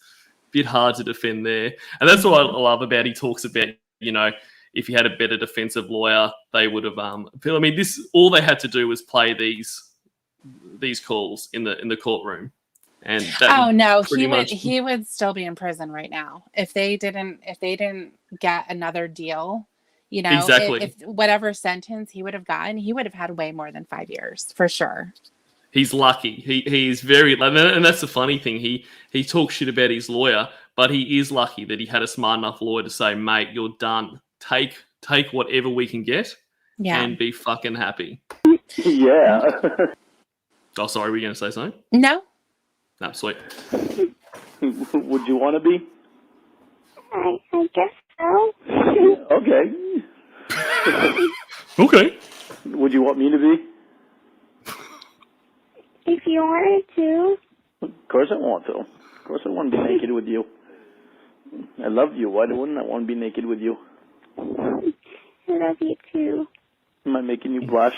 a bit hard to defend there. And that's what I love about. He talks about, if he had a better defensive lawyer, they would have. I mean, all they had to do was play these calls in the courtroom, and that Oh no, pretty he would still be in prison right now if they didn't get another deal. Exactly. If whatever sentence he would have gotten, he would have had way more than 5 years for sure. He's lucky. He is very, and that's the funny thing. He talks shit about his lawyer, but he is lucky that he had a smart enough lawyer to say, "Mate, you're done. Take whatever we can get, and be fucking happy." Yeah. Oh, sorry, were you going to say something? No. No, sweet. Would you want to be? I guess so. Okay. Okay. Would you want me to be? If you wanted to. Of course I want to. Of course I want to be naked with you. I love you. Why wouldn't I want to be naked with you? I love you too. Am I making you blush?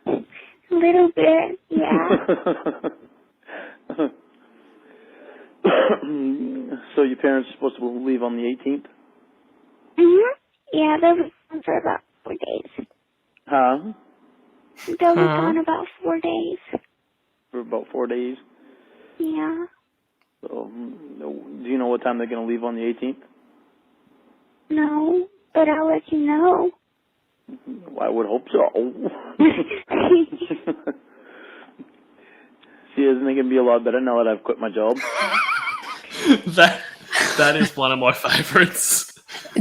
A little bit, yeah. So your parents are supposed to leave on the 18th? Yeah, they'll be gone for about 4 days. Huh? They'll be gone about 4 days. For about 4 days? Yeah. So, do you know what time they're going to leave on the 18th? No, but I'll let you know. I would hope so. See, isn't it going to be a lot better now that I've quit my job? That is one of my favorites.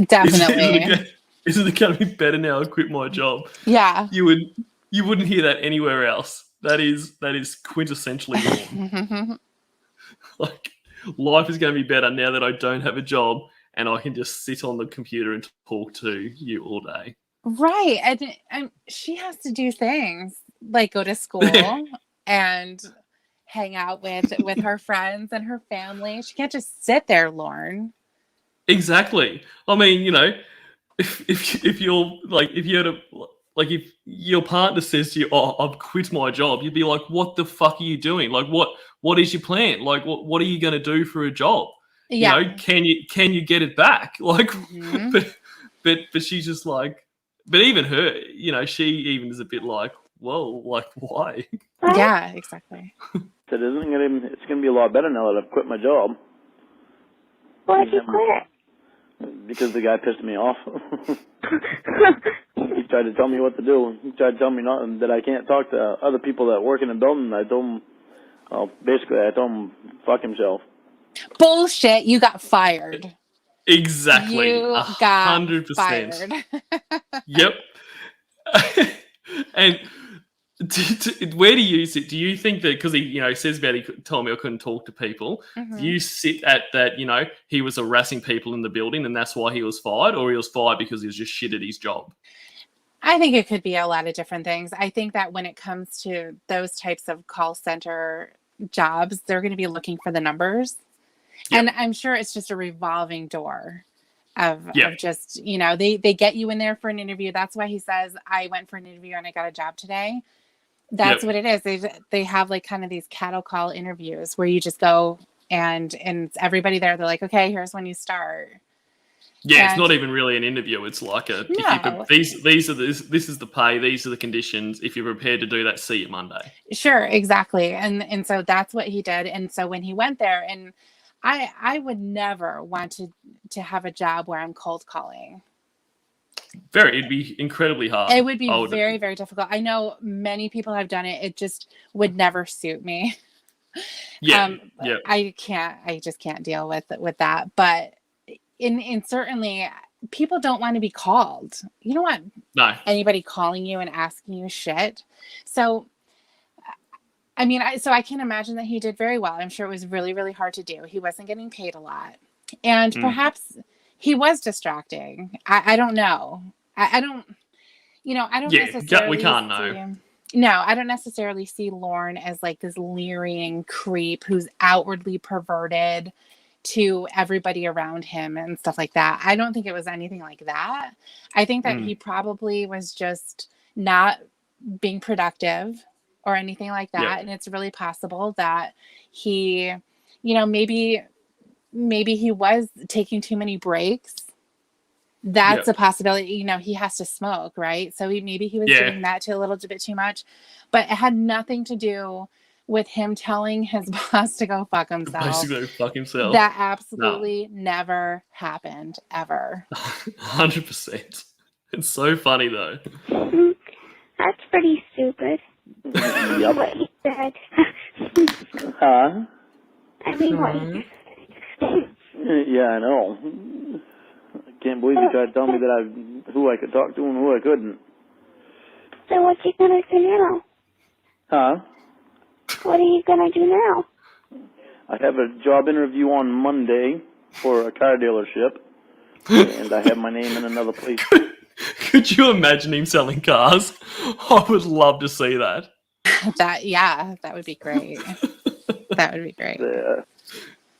Definitely. Isn't it going to be better now I quit my job? Yeah. You wouldn't hear that anywhere else. That is quintessentially wrong. Like, life is going to be better now that I don't have a job and I can just sit on the computer and talk to you all day. Right. And she has to do things like go to school and hang out with her friends and her family. She can't just sit there, Lauren. Exactly. I mean, if you're like, if you had if your partner says to you, "Oh, I've quit my job," you'd be like, "What the fuck are you doing? Like, what is your plan? Like, what are you going to do for a job? Yeah. Can you get it back? Like, but she's just like, but even her, she even is a bit like, well, like, why? Yeah, exactly. It's going to be a lot better now that I've quit my job. Why'd you quit? Because the guy pissed me off. He tried to tell me what to do. He tried to tell me nothing, that I can't talk to other people that work in the building. I told him, basically, I told him fuck himself. Bullshit! You got fired. Exactly. You got 100%. fired. Yep. And where do you sit? Do you think that because he, says about he told me I couldn't talk to people? Mm-hmm. Do you sit at that? He was harassing people in the building, and that's why he was fired, or he was fired because he was just shit at his job? I think it could be a lot of different things. I think that when it comes to those types of call center jobs, they're going to be looking for the numbers. Yep. And I'm sure it's just a revolving door of just, they get you in there for an interview. That's why he says, I went for an interview and I got a job today. That's what it is. They have like kind of these cattle call interviews where you just go and everybody there, they're like, okay, here's when you start. Yeah, it's not even really an interview. It's like this is the pay, these are the conditions. If you're prepared to do that, see you Monday. Sure, exactly. And so that's what he did. And so when he went there, and I would never want to have a job where I'm cold calling. It'd be incredibly hard. It would be very, very difficult. I know many people have done it. It just would never suit me. I just can't deal with that. But in certainly people don't want to be called. You don't want anybody calling you and asking you shit. So, I mean, I can imagine that he did very well. I'm sure it was really, really hard to do. He wasn't getting paid a lot. And perhaps he was distracting. I don't know. I don't necessarily we can't know. No, I don't necessarily see Lorne as like this leering creep who's outwardly perverted to everybody around him and stuff like that. I don't think it was anything like that. I think that he probably was just not being productive or anything like that. Yeah. And it's really possible that he, maybe he was taking too many breaks. That's a possibility. He has to smoke, right? So maybe he was doing that a little bit too much, but it had nothing to do with him telling his boss to go fuck himself. Basically, fuck himself. That absolutely never happened, ever. 100%. It's so funny, though. That's pretty stupid. Yep. What he said. Huh? I mean, what he said. Yeah, I know. I can't believe you tried to tell me that who I could talk to and who I couldn't. So what you gonna do now? Huh? What are you gonna do now? I have a job interview on Monday for a car dealership, and I have my name in another place. Could you imagine him selling cars? I would love to see that. That would be great. That would be great. Yeah.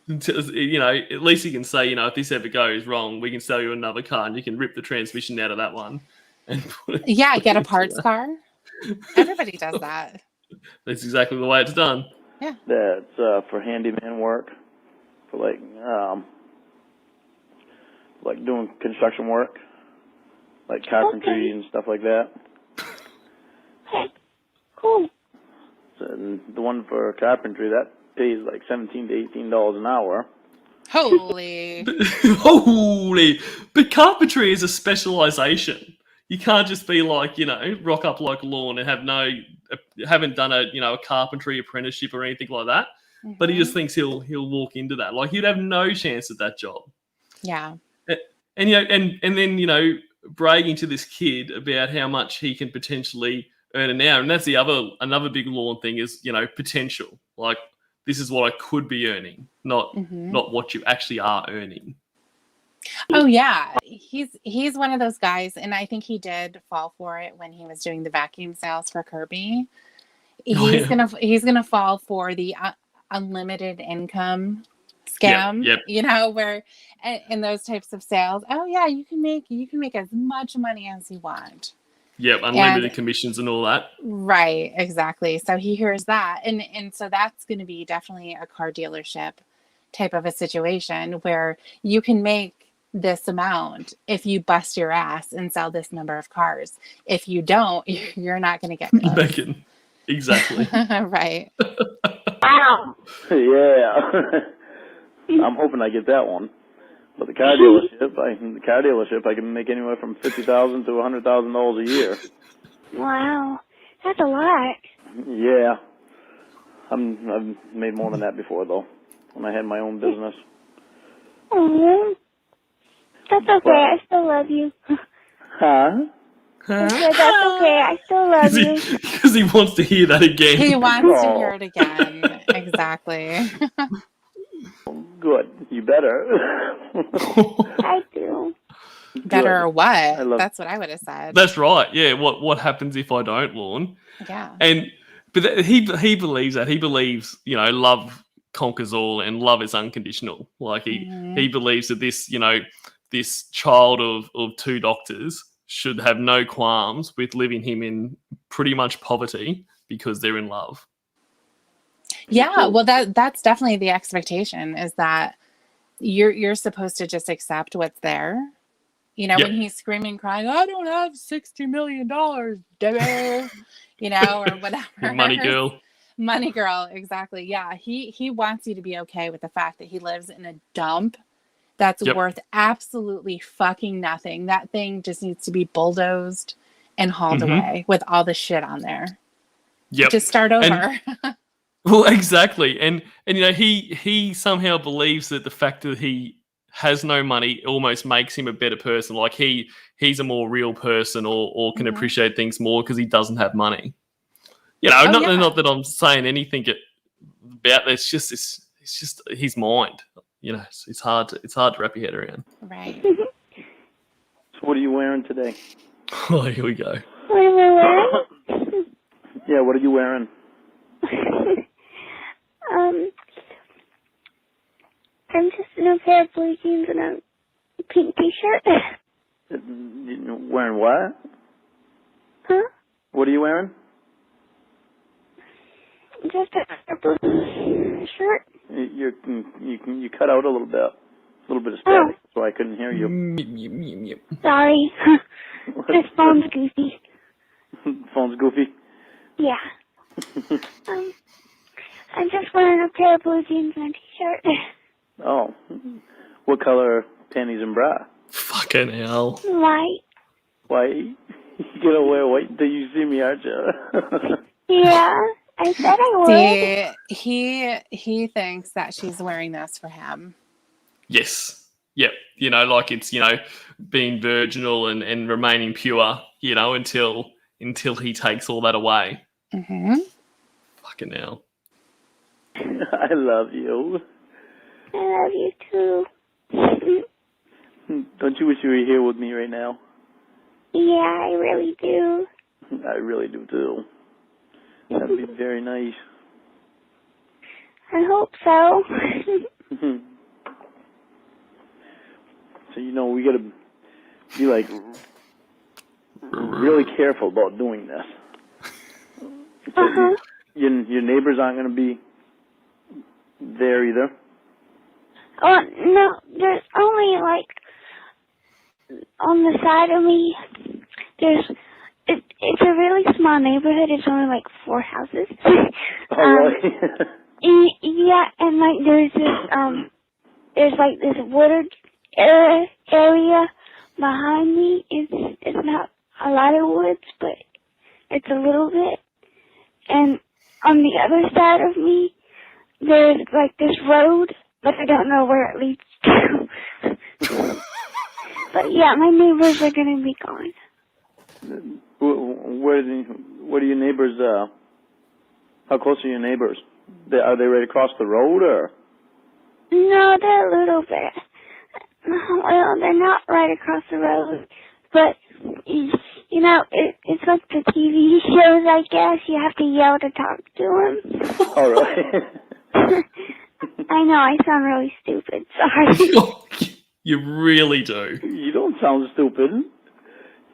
At least you can say, if this ever goes wrong, we can sell you another car and you can rip the transmission out of that one. And put it get a parts car. Everybody does that. That's exactly the way it's done. Yeah. That's for handyman work, for like doing construction work, like carpentry and stuff like that. Okay. Cool. So, the one for carpentry, that pays like $17 to $18 an hour. Holy. But carpentry is a specialization. You can't just be like, rock up like Lorne and haven't done a carpentry apprenticeship or anything like that. Mm-hmm. But he just thinks he'll walk into that. Like, he'd have no chance at that job. Yeah. And then, bragging to this kid about how much he can potentially earn an hour. And that's another big Lorne thing is, potential. Like, this is what I could be earning, not what you actually are earning. Oh yeah, he's one of those guys, and I think he did fall for it when he was doing the vacuum sales for Kirby. He's gonna fall for the unlimited income scam. Yep. Where in those types of sales, oh yeah, you can make as much money as you want. Yep, unlimited commissions and all that. Right, exactly. So he hears that, and so that's going to be definitely a car dealership type of a situation where you can make this amount if you bust your ass and sell this number of cars. If you don't, you're not going to get this. Exactly. Right. Wow. Yeah. I'm hoping I get that one. But the car dealership, I can make anywhere from $50,000 to $100,000 a year. Wow, that's a lot. Yeah, I've made more than that before though, when I had my own business. Oh, that's okay. I still love you. Huh? I said, that's okay. I still love you. Because he wants to hear that again. He wants to hear it again. Exactly. Good. You better. I do. Better or what? love- That's what I would have said. That's right. Yeah. What happens if I don't, Lorne? Yeah. But he believes that. He believes, love conquers all and love is unconditional. Like he believes that this child of two doctors should have no qualms with living him in pretty much poverty because they're in love. Yeah, well that's definitely the expectation, is that you're supposed to just accept what's there. Yep. When he's screaming, crying, I don't have $60 million, baby, or whatever. Money girl. Money girl, exactly. Yeah, he wants you to be okay with the fact that he lives in a dump that's worth absolutely fucking nothing. That thing just needs to be bulldozed and hauled away with all the shit on there. Yep. Just start over. Well, exactly. And he somehow believes that the fact that he has no money almost makes him a better person. Like he's a more real person or can appreciate things more because he doesn't have money. Not that I'm saying anything about that. It's just his mind. It's hard to wrap your head around. Right. So what are you wearing today? Oh, here we go. What am I wearing? Yeah, what are you wearing? I'm just in a pair of blue jeans and a pink t-shirt. Wearing what? Huh? What are you wearing? Just a blue shirt. You cut out a little bit of static, so I couldn't hear you. Sorry. This phone's goofy. Phone's goofy? Yeah. I'm just wearing a pair of blue jeans and a t-shirt. Oh. What color panties and bra? Fucking hell. White. White? You're gonna wear white until you see me, aren't you? Yeah, I said I would. See, he thinks that she's wearing this for him. Yes. Yep. Like it's, being virginal and remaining pure, until he takes all that away. Mm-hmm. Fucking hell. I love you. I love you too. Don't you wish you were here with me right now? Yeah, I really do. I really do too. That'd be very nice. I hope so. So we gotta be like really careful about doing this. So your neighbors aren't gonna be there either. Oh no, there's only on the side of me. It's a really small neighborhood. It's only 4 houses. Oh really? Yeah, and there's this wooded area behind me. It's not a lot of woods, but it's a little bit. And on the other side of me, there's this road, but I don't know where it leads to. But yeah, my neighbors are gonna be gone. Where are your neighbors? How close are your neighbors? Are they right across the road, or? No, they're a little bit. Well, they're not right across the road, but it's like the TV shows. I guess you have to yell to talk to them. All right. I know I sound really stupid. Sorry. You really do. You don't sound stupid.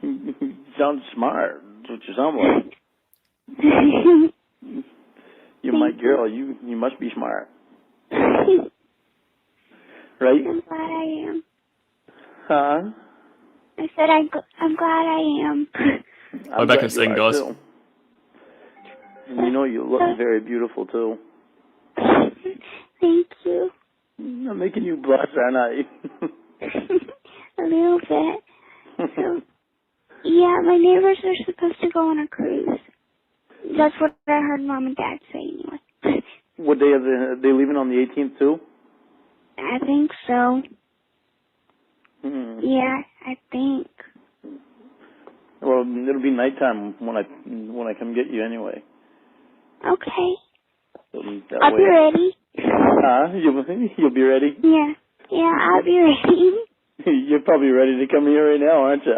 You sound smart. That's what you sound like. You're my girl. You must be smart. Right? I'm glad I am. Huh? I said I'm glad I am. Go back and sing, guys. Too. And you look very beautiful, too. Thank you. I'm making you blush, aren't I? A little bit. So, yeah, my neighbors are supposed to go on a cruise. That's what I heard Mom and Dad say anyway. What day are they leaving on the 18th too? I think so. Hmm. Yeah, I think. Well, it'll be nighttime when I come get you anyway. Okay. That I'll be ready. You'll be ready? Yeah. Yeah, I'll be ready. You're probably ready to come here right now, aren't you?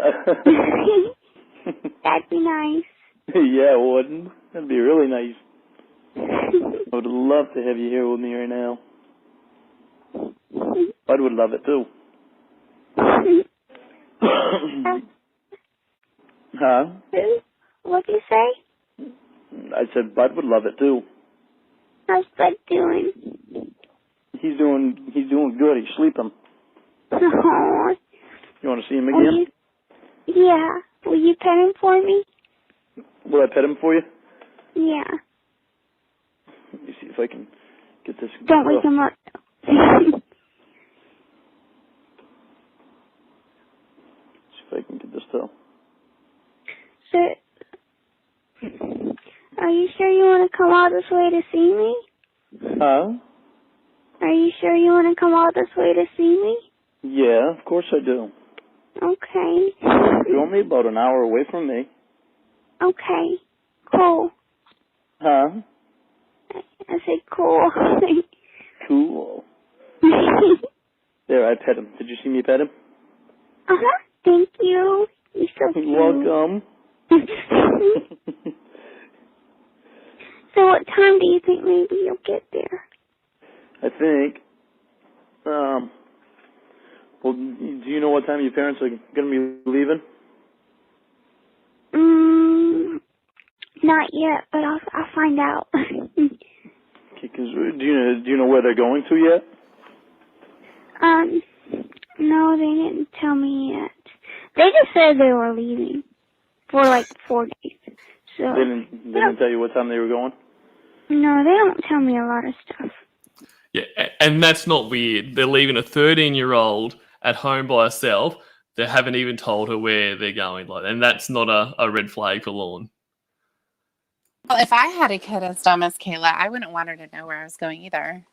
That'd be nice. Yeah, it would. That'd be really nice. I would love to have you here with me right now. Bud would love it too. Huh? What'd you say? I said Bud would love it too. How's Bud doing? He's doing good. He's sleeping. Oh. You want to see him again? Yeah. Will you pet him for me? Will I pet him for you? Yeah. Let me see if I can get this. Don't wake him up. See if I can get this though. So, are you sure you want to come all this way to see me? Huh? Are you sure you want to come all this way to see me? Yeah, of course I do. Okay. You're only about an hour away from me. Okay. Cool. Huh? I said cool. Cool. There, I pet him. Did you see me pet him? Uh-huh. Thank you. You're so cute. You're welcome. So what time do you think maybe you'll get there? I think. Well, do you know what time your parents are going to be leaving? Not yet, but I'll find out. Okay, 'cause do you know where they're going to yet? No, they didn't tell me yet. They just said they were leaving for like 4 days. So They didn't tell you what time they were going? No, they don't tell me a lot of stuff. Yeah, and that's not weird. They're leaving a 13-year-old at home by herself. They haven't even told her where they're going, and that's not a red flag for Lorne. Well, if I had a kid as dumb as Kayla, I wouldn't want her to know where I was going either.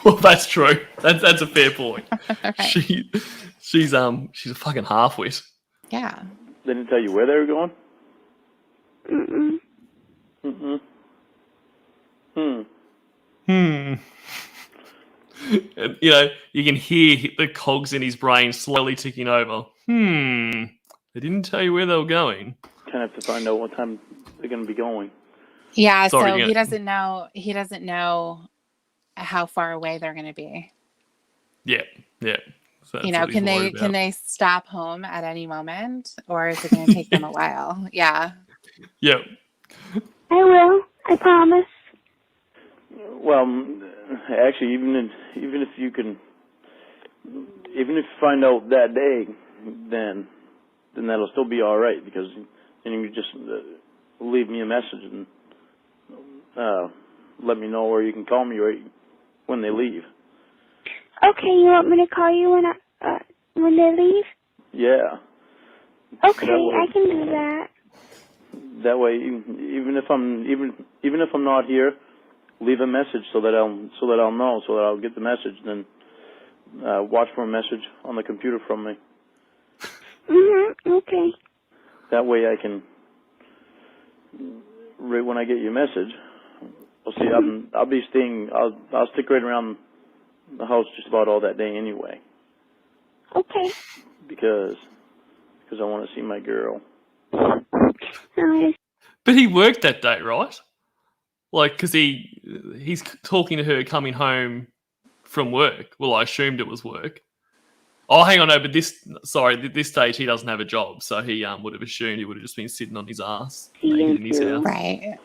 Well, that's true. That's a fair point. Right. She's a fucking half-wit. Yeah. They didn't tell you where they were going? Mm-mm. Mm-mm. And, you can hear the cogs in his brain slowly ticking over. They didn't tell you where they were going. Kind of have to find out what time they're going to be going. Yeah, Sorry, so yeah. he doesn't know how far away they're going to be. Yeah. So can they stop home at any moment, or is it going to take them a while? Yeah. Yep. I will. I promise. Well, actually, even if you find out that day, then that'll still be all right, because then you just leave me a message and let me know, or you can call me right when they leave. Okay, you want me to call you when they leave? Yeah. Okay, I can do that. That way, even if I'm not here, leave a message so that I'll know, so that I'll get the message. Then watch for a message on the computer from me. Okay. That way I can, right when I get your message, I'll stick right around the house just about all that day anyway. Okay. Because I want to see my girl. But he worked that day, right? Because he's talking to her coming home from work. Well, I assumed it was work. Oh, hang on, no, but this stage he doesn't have a job, so he would have assumed he would have just been sitting on his ass naked in his house. Right.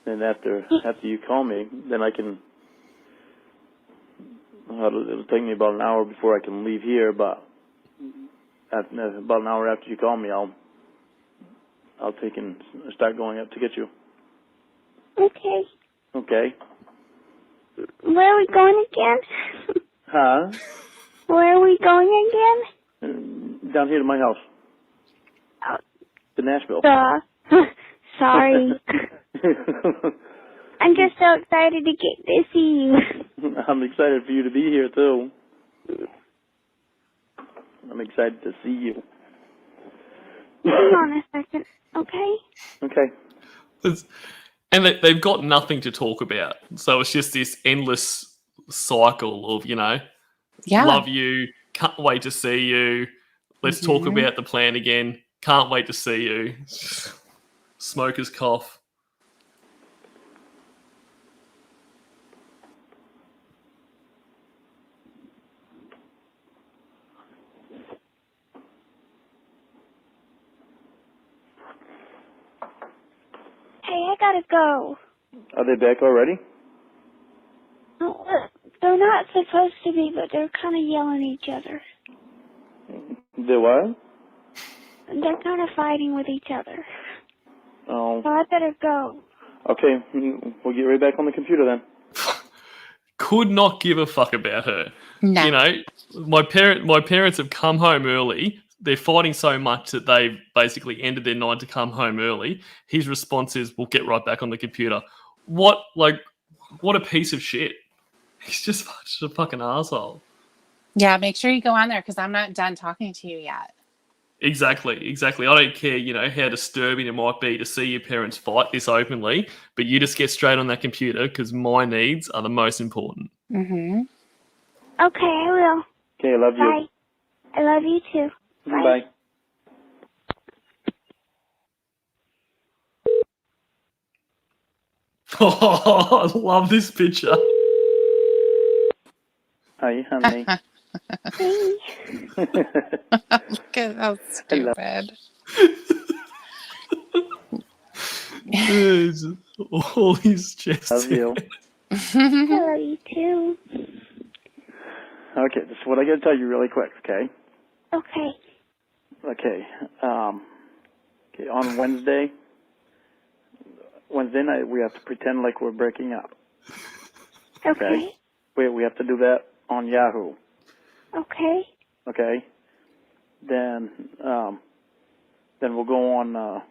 And after you call me, then I can. It'll take me about an hour before I can leave here, but about an hour after you call me, I'll take and start going up to get you. Okay. Okay. Where are we going again? Huh? Where are we going again? Down here to my house. Oh, To Nashville. sorry. I'm just so excited to get to see you. I'm excited for you to be here, too. I'm excited to see you. Hang on a second, okay? Okay. And they've got nothing to talk about. So it's just this endless cycle of, love you, can't wait to see you, let's talk about the plan again, can't wait to see you. Smoker's cough. Hey, I gotta go. Are they back already? Oh, they're not supposed to be, but they're kind of yelling at each other. They what? They're kind of fighting with each other. Oh. So I better go. Okay, we'll get right back on the computer then. Could not give a fuck about her. No. My parents have come home early. They're fighting so much that they've basically ended their night to come home early. His response is, "We'll get right back on the computer." What a piece of shit. He's just such a fucking asshole. Yeah, make sure you go on there because I'm not done talking to you yet. Exactly. I don't care, how disturbing it might be to see your parents fight this openly, but you just get straight on that computer because my needs are the most important. Mm-hmm. Okay, I will. Okay, I love you. Bye. I love you too. Bye. Bye. Oh, I love this picture. Hi, honey. Hey. Look at how stupid. There's all his chest. Love you. I love you too. Okay, this is what I got to tell you really quick, okay? Okay. Okay. Okay, on Wednesday night, we have to pretend like we're breaking up. Okay. We have to do that on Yahoo. Okay. Okay. Then we'll go on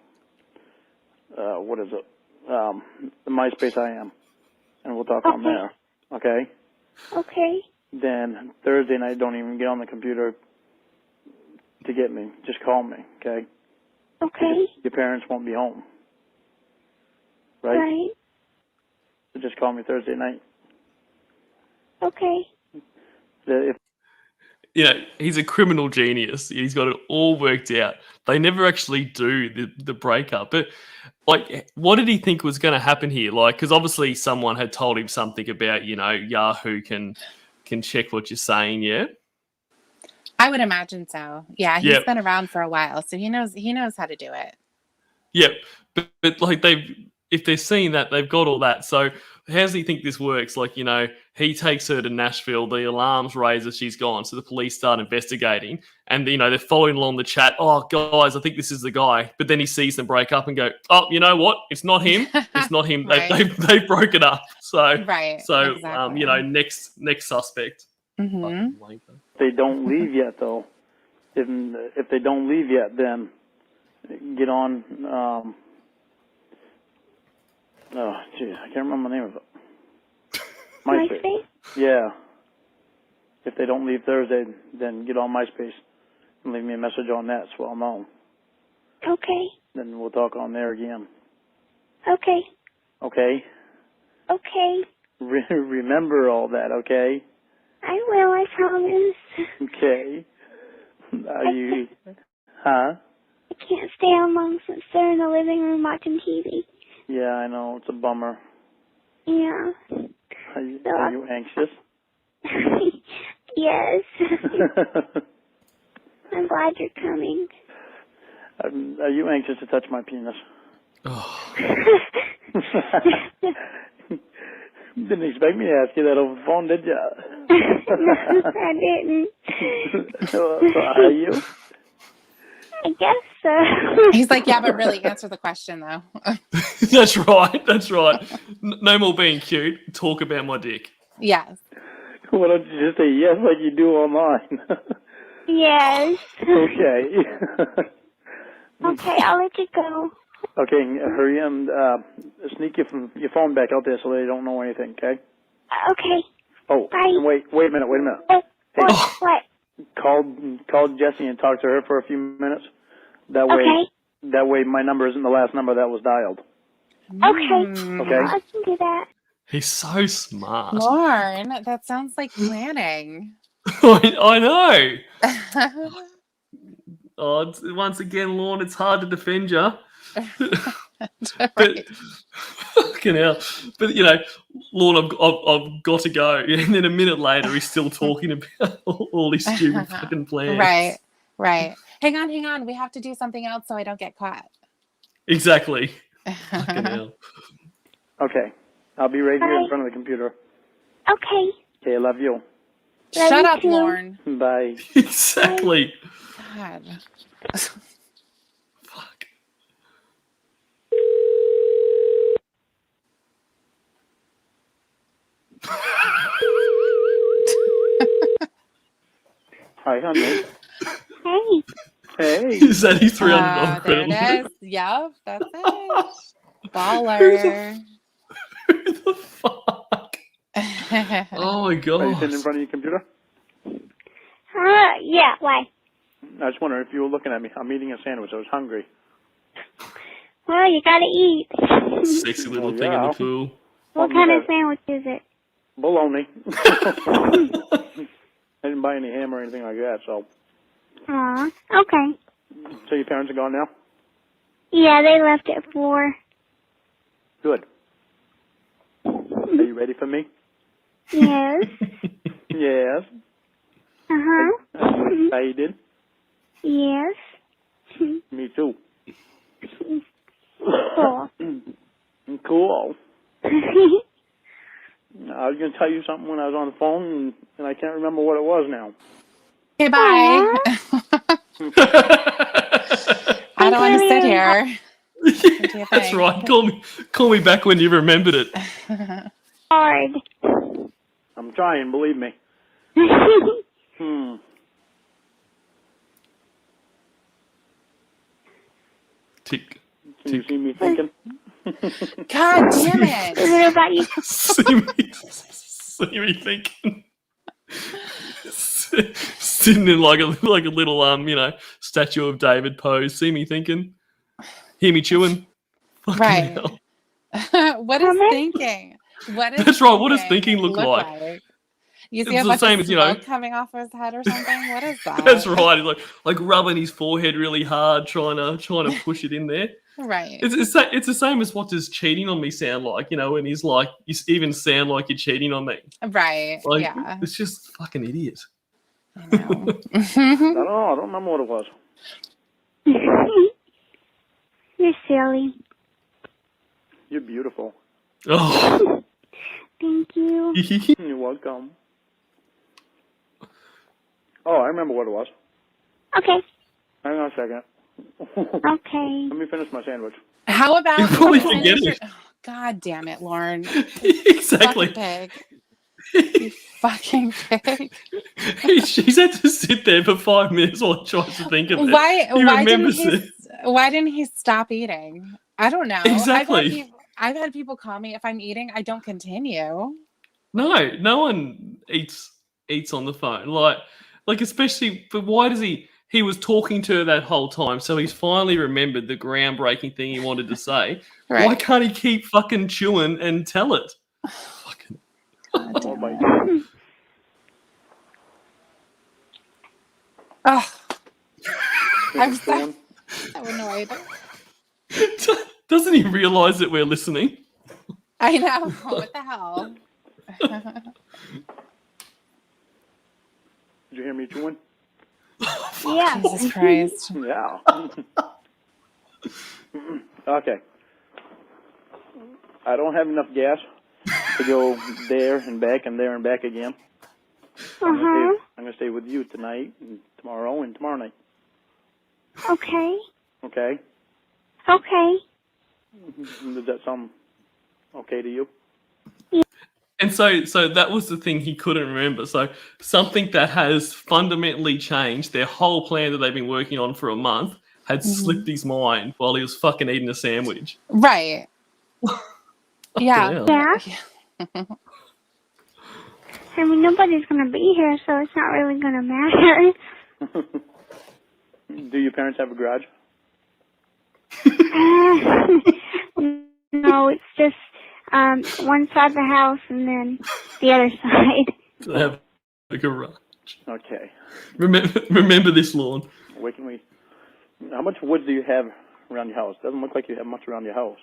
what is it? The MySpace I am, and we'll talk on there. Okay. Okay. Then Thursday night, don't even get on the computer to get me. Just call me. Okay. Okay. Your parents won't be home. Right? Right. So just call me Thursday night. Okay. If he's a criminal genius. He's got it all worked out. They never actually do the breakup. But, what did he think was going to happen here? Because obviously someone had told him something about, Yahoo can check what you're saying, yeah? I would imagine so. Yeah, he's been around for a while, so he knows how to do it. Yep. But if they're seeing that, they've got all that. So how does he think this works? He takes her to Nashville, the alarms raise as she's gone, so the police start investigating, and they're following along the chat. Oh, guys, I think this is the guy. But then he sees them break up and go, oh, you know what? It's not him. It's not him. Right. They've broken up. So Right. So exactly. next suspect. Mm-hmm. they don't leave yet, though, if they don't leave yet, then get on. Oh, geez, I can't remember the name of it. MySpace? Yeah. If they don't leave Thursday, then get on MySpace and leave me a message on that so I'll know. Okay. Then we'll talk on there again. Okay. Okay? Okay. Remember all that, okay? I will, I promise. Okay. Are you... Huh? I can't stay on long since they're in the living room watching TV. Yeah, I know. It's a bummer. Yeah. Are you anxious? Yes. I'm glad you're coming. Are you anxious to touch my penis? Oh. Didn't expect me to ask you that over the phone, did you? No, I didn't. Are you? I guess so. He's like, yeah, but really answer the question, though. That's right. No more being cute. Talk about my dick. Yes. Why don't you just say yes like you do online? Yes. Okay. Okay, I'll let you go. Okay, hurry and sneak your phone back out there so they don't know anything, okay? Okay. Oh, Bye. and wait a minute. Oh, Hey, what? call Jessie and talk to her for a few minutes. That way my number isn't the last number that was dialed. Okay. Okay? I can do that. He's so smart. Lauren, that sounds like planning. I know. Oh, once again, Lorne, it's hard to defend you. But fucking hell. But Lorne, I've got to go. And then a minute later, he's still talking about all these stupid fucking plans. Right. Hang on. We have to do something else so I don't get caught. Exactly. Fucking hell. Okay. I'll be right here in Bye. front of the computer. Okay. Okay, I love you. Shut you up, too. Lauren. Bye. Exactly. God. Fuck. Hi, honey. Hey. Hey. Is that his $300 There credit? it is. Yep, that's it. Baller. Who the fuck? Oh my Are you sitting in god. front of your computer? Yeah, why? I was wondering if you were looking at me. I'm eating a sandwich. I was hungry. Well, you gotta eat. Sexy little thing in the pool. What kind of sandwich is it? Bologna. I didn't buy any ham or anything like that, so. Aw, okay. So your parents are gone now? Yeah, they left at 4. Good. Are you ready for me? Yes. Yes. Uh-huh. Are you excited? Yes. Me too. Cool. Cool. I was going to tell you something when I was on the phone, and I can't remember what it was now. Okay, bye. I don't want to sit here. Yeah, that's right. Call me back when you remembered it. Hard. I'm trying, believe me. Tick. Can you see me thinking? God damn it. What about you? See me thinking. Sitting in like a little Statue of David pose. See me thinking. Hear me chewing. Fucking Right. hell. What is thinking? That's right. What does thinking look like? You see It's a the bunch same of as, smoke coming off his head or something? What is that? That's right. He's like rubbing his forehead really hard, trying to push it in there. Right. It's the same as what does cheating on me sound like? When he's like, you even sound like you're cheating on me. Right. Like, Yeah. it's just fucking idiot. I know. I don't know. I don't remember what it was. You're silly. You're beautiful. Oh. Thank you. You're welcome. Oh, I remember what it was. Okay. Hang on a second. Okay. Let me finish my sandwich. How about You're probably you finish forgetting. God damn it, Lauren. Exactly. Fucking pig. You fucking pig. She's had to sit there for 5 minutes while tries to think of it. Why remembers it. Why didn't he stop eating? I don't know. Exactly. I've had people call me if I'm eating, I don't continue. No one eats on the phone. Like especially, but why does he was talking to her that whole time, so he's finally remembered the groundbreaking thing he wanted to say. Right. Why can't he keep fucking chewing and tell it? Fucking God damn it. Oh, I'm so annoyed. Doesn't he realise that we're listening? I know. What the hell? Did you hear me chewing? Yeah. Jesus Christ. Yeah. Okay. I don't have enough gas to go there and back and there and back again. I'm going to stay with you tonight and tomorrow and tomorrow night. Okay. Okay? Okay. Does that sound okay to you? And so that was the thing he couldn't remember. So something that has fundamentally changed, their whole plan that they've been working on for a month, had slipped his mind while he was fucking eating a sandwich. Right. Yeah. hell. Yeah. I mean, nobody's going to be here, so it's not really going to matter. Do your parents have a garage? No, it's just one side of the house and then the other side. They have a garage. Okay. Remember this, Lorne. Where can we? How much wood do you have around your house? Doesn't look like you have much around your house.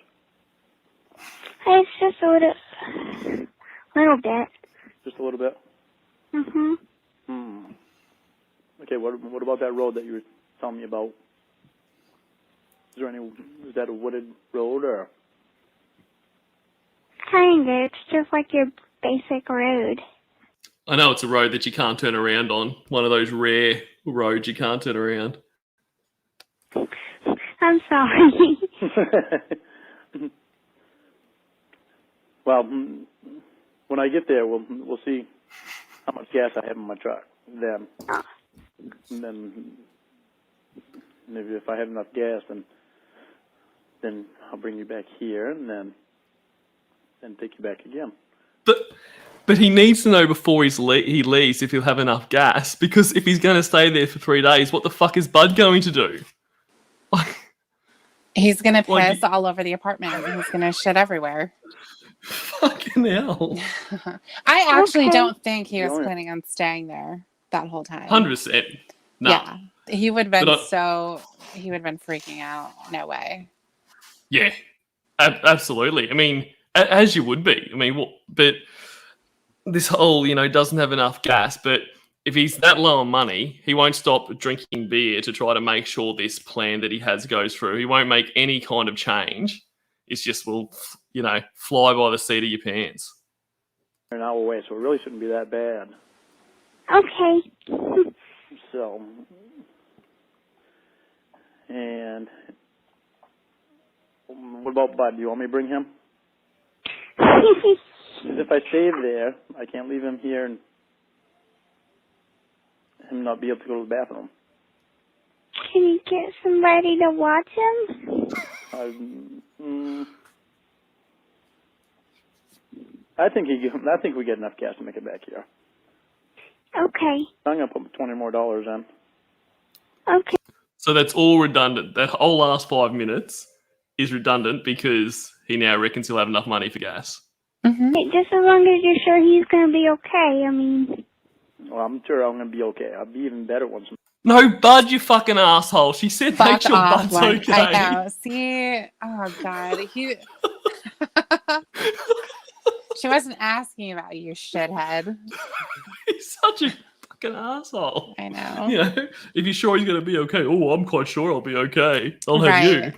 It's just a little bit. Just a little bit. Mhm. Okay. What about that road that you were telling me about? Is that a wooded road or? Kinda. It's just like your basic road. I know it's a road that you can't turn around on. One of those rare roads you can't turn around. I'm sorry. Well, when I get there, we'll see how much gas I have in my truck. Then, and then maybe if I have enough gas, then I'll bring you back here, and then take you back again. But he needs to know before he leaves if he'll have enough gas, because if he's going to stay there for 3 days, what the fuck is Bud going to do? He's going to piss all over the apartment. He's going to shit everywhere. Fucking hell. I actually don't think he was planning on staying there that whole time. 100%. No. Yeah. He would have been he would have been freaking out. No way. Yeah. Absolutely. I mean, as you would be. I mean, but this whole, doesn't have enough gas, but if he's that low on money, he won't stop drinking beer to try to make sure this plan that he has goes through. He won't make any kind of change. It's just, fly by the seat of your pants. An hour away, so it really shouldn't be that bad. Okay. So, and what about Bud? Do you want me to bring him? If I stay there, I can't leave him here and him not be able to go to the bathroom. Can you get somebody to watch him? I think we get enough gas to make it back here. Okay. I'm gonna put $20 more in. Okay. So that's all redundant. That whole last 5 minutes is redundant because he now reckons he'll have enough money for gas. Mm-hmm. Just as long as you're sure he's going to be okay. I mean... Well, I'm sure I'm gonna be okay. I'll be even better once. No, Bud, you fucking asshole. She said make sure Bud's okay. I know. See? Oh, God. She wasn't asking about you, shithead. He's such a fucking asshole. I know. If you're sure he's going to be okay. Oh, I'm quite sure I'll be okay. I'll have you.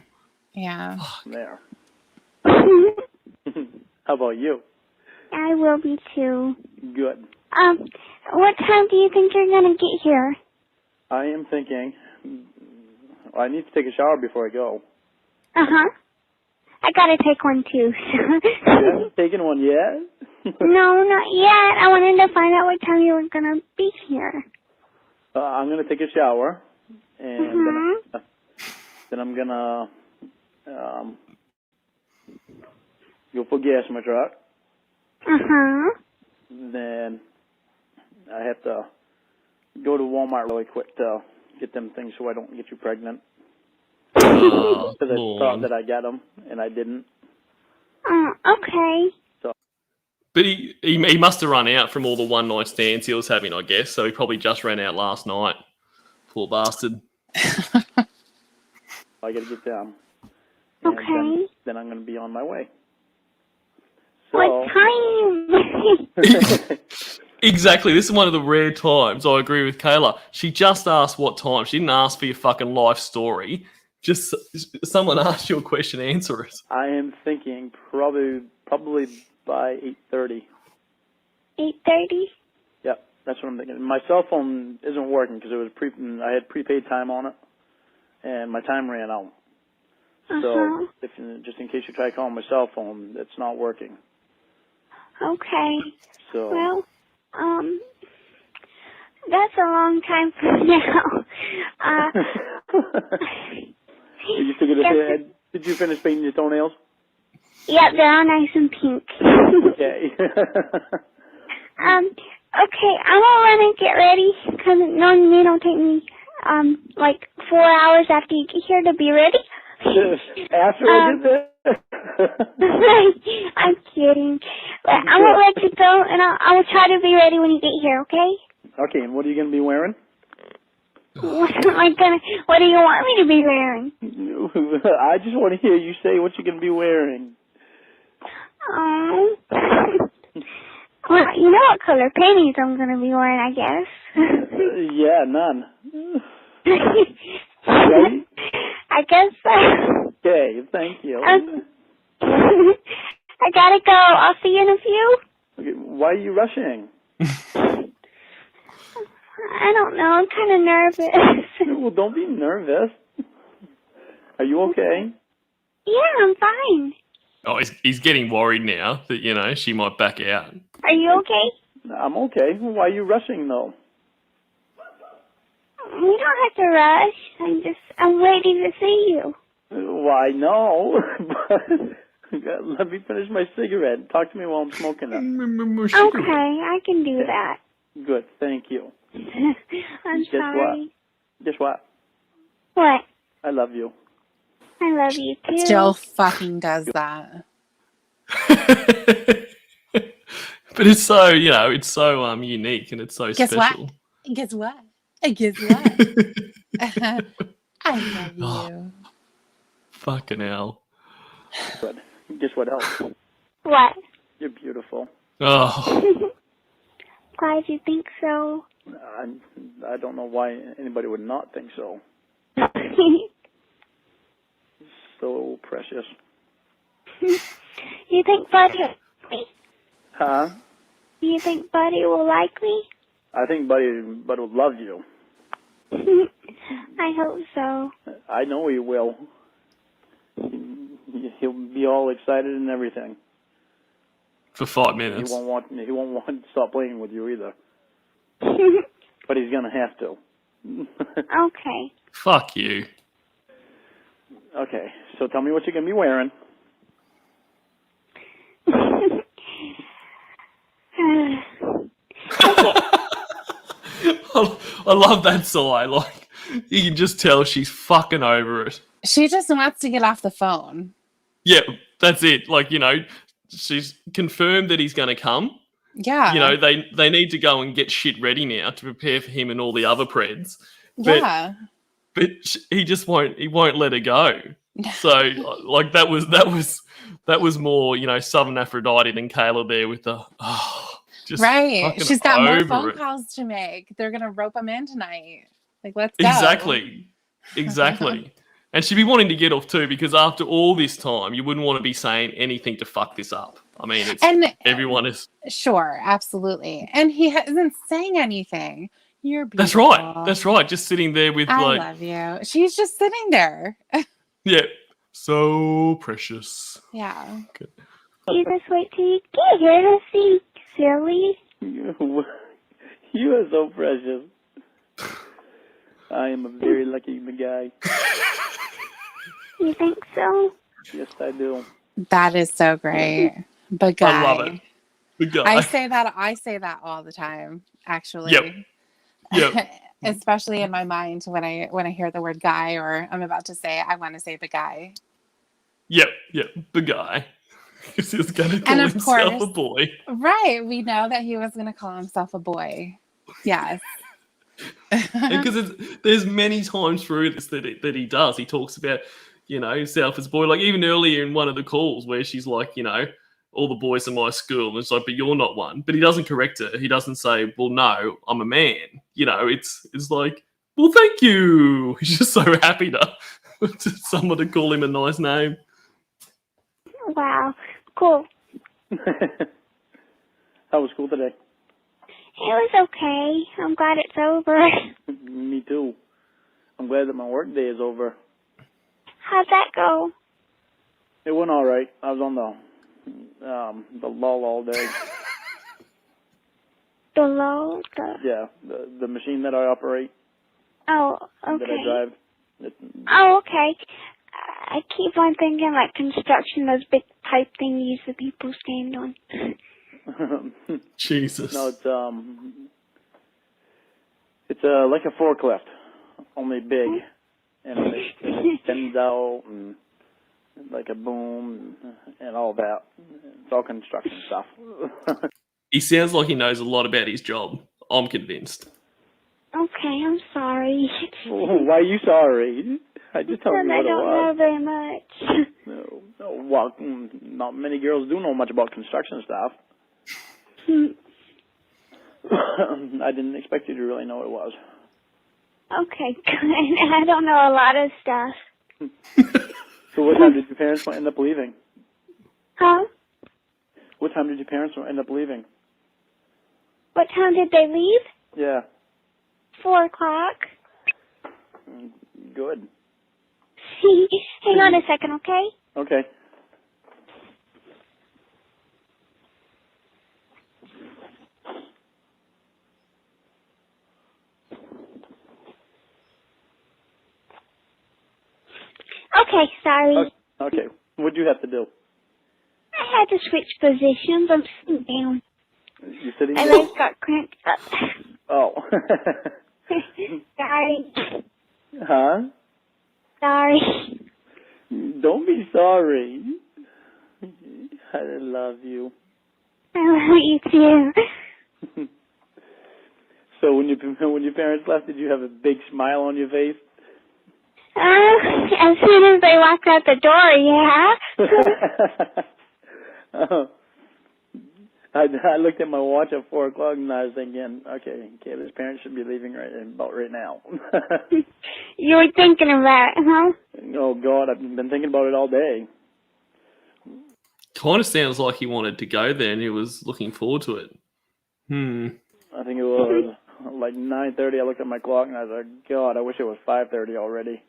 Yeah. There. How about you? I will be too. Good. What time do you think you're going to get here? I am thinking I need to take a shower before I go. Uh-huh. I got to take one too. You haven't taken one yet? No, not yet. I wanted to find out what time you were going to be here. I'm going to take a shower, and then I'm going to go put gas in my truck. Uh-huh. Then I have to go to Walmart really quick to get them things so I don't get you pregnant. Because I thought that I got them, and I didn't. Okay. So. But he must have run out from all the one-night stands he was having, I guess. So he probably just ran out last night. Poor bastard. I got to get them. And okay. Then I'm going to be on my way. So, what time? Exactly. This is one of the rare times I agree with Kayla. She just asked what time. She didn't ask for your fucking life story. Just someone asked you a question, answer it. I am thinking probably by 8:30. 8:30? Yep, that's what I'm thinking. My cell phone isn't working because it was I had prepaid time on it, and my time ran out. So, just in case you try calling my cell phone, it's not working. Okay. So. Well, that's a long time from now. You took it ahead. Did you finish painting your toenails? Yep, they're all nice and pink. Okay. Okay, I'm gonna run and get ready, because normally it'll take me, like 4 hours after you get here to be ready. After I did that? I'm kidding. But I'm gonna let you go, and I will try to be ready when you get here, okay? Okay, and what are you going to be wearing? What do you want me to be wearing? I just want to hear you say what you're going to be wearing. Oh. Well, you know what color panties I'm going to be wearing, I guess. Yeah, none. Right? I guess so. Okay, thank you. I gotta go. I'll see you in a few. Okay, why are you rushing? I don't know. I'm kind of nervous. Well, don't be nervous. Are you okay? Yeah, I'm fine. Oh, he's getting worried now that, she might back out. Are you okay? I'm okay. Why are you rushing, though? We don't have to rush. I'm waiting to see you. Why, no. Let me finish my cigarette. Talk to me while I'm smoking it. Okay, I can do that. Good, thank you. I'm sorry. Guess what? What? I love you. I love you too. Still fucking does that. But it's so, it's so unique and it's so Guess special. what? Guess what? Guess what? I love you. Oh, fucking hell. Good. Guess what else? What? You're beautiful. Oh. Why do you think so? I don't know why anybody would not think so. So precious. You think Buddy will like me? Huh? Do you think Buddy will like me? I think Buddy will love you. I hope so. I know he will. He'll be all excited and everything. For 5 minutes. He won't want to stop playing with you either. But he's gonna have to. Okay. Fuck you. Okay, so tell me what you're gonna be wearing. I love that sigh. Like, you can just tell she's fucking over it. She just wants to get off the phone. Yeah, that's it. Like, she's confirmed that he's going to come. Yeah. They need to go and get shit ready now to prepare for him and all the other preds. But, Yeah. But he just won't. He won't let her go. So, like, that was more, Southern Aphrodite than Kayla there with the just right. She's got more phone it. calls to make. They're gonna rope him in tonight. Like, let's go. Exactly. And she'd be wanting to get off too, because after all this time, you wouldn't want to be saying anything to fuck this up. I mean, everyone is sure, absolutely, and he isn't saying anything. You're beautiful. beautiful. That's right. Just sitting there with I love you. She's just sitting there. Yeah, so precious. Yeah. Good. You just wait till you get here to see, silly. You are so precious. I am a very lucky guy. You think so? Yes, I do. That is so great. But guy, I love it. The guy. I say that all the time, actually. Yep. Especially in my mind when I hear the word guy, or I'm about to say I want to say the guy. Yep, the guy. Because he was going to call himself a boy. Right. We know that he was going to call himself a boy. Yes. Because there's many times through this that he does. He talks about, himself as a boy. Like, even earlier in one of the calls where she's like, all the boys in my school. And it's like, but you're not one. But he doesn't correct her. He doesn't say, well, no, I'm a man. It's like, well, thank you. He's just so happy to someone to call him a nice name. Wow. Cool. How was school today? It was okay. I'm glad it's over. Me too. I'm glad that my work day is over. How'd that go? It went all right. I was on the lull all day. below the... Yeah, the machine that I operate, Oh, okay. that I drive. Oh, okay. I keep on thinking like construction, those big pipe thingies that people stand on. Jesus. No, it's like a forklift, only big, and it extends out and like a boom and all that. It's all construction stuff. He sounds like he knows a lot about his job. I'm convinced. Okay, I'm sorry. Why are you sorry? I just told you what I it don't was. know very much. No, well, not many girls do know much about construction stuff. I didn't expect you to really know what it was. Okay, good. I don't know a lot of stuff. So what time did your parents end up leaving? Huh? What time did your parents end up leaving? What time did they leave? Yeah. 4 o'clock. Good. Hang on a second, okay? Okay. Okay, sorry. Okay. What'd you have to do? I had to switch positions. I'm sitting down. You're sitting My down? legs got cramped up. Oh. Sorry. Huh? Sorry. Don't be sorry. I love you. I love you too. So when your parents left, did you have a big smile on your face? As soon as they walked out the door, yeah. I looked at my watch at 4 o'clock and I was thinking, okay, Kayla's parents should be leaving about right now. You were thinking about it, huh? Oh God, I've been thinking about it all day. Kind of sounds like he wanted to go there and he was looking forward to it. I think it was like 9:30. I looked at my clock and I was like, God, I wish it was 5:30 already.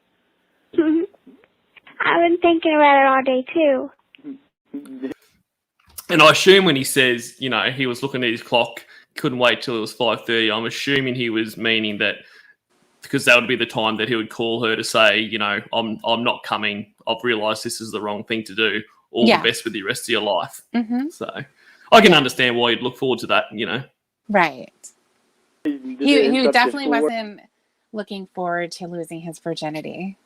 I've been thinking about it all day too. And I assume when he says, you know, he was looking at his clock, couldn't wait till it was 5:30, I'm assuming he was meaning that because that would be the time that he would call her to say, you know, I'm not coming. I've realised this is the wrong thing to do. All the best with the rest of your life. Mm-hmm. So I can understand why you'd look forward to that, you know. Right. He definitely wasn't looking forward to losing his virginity.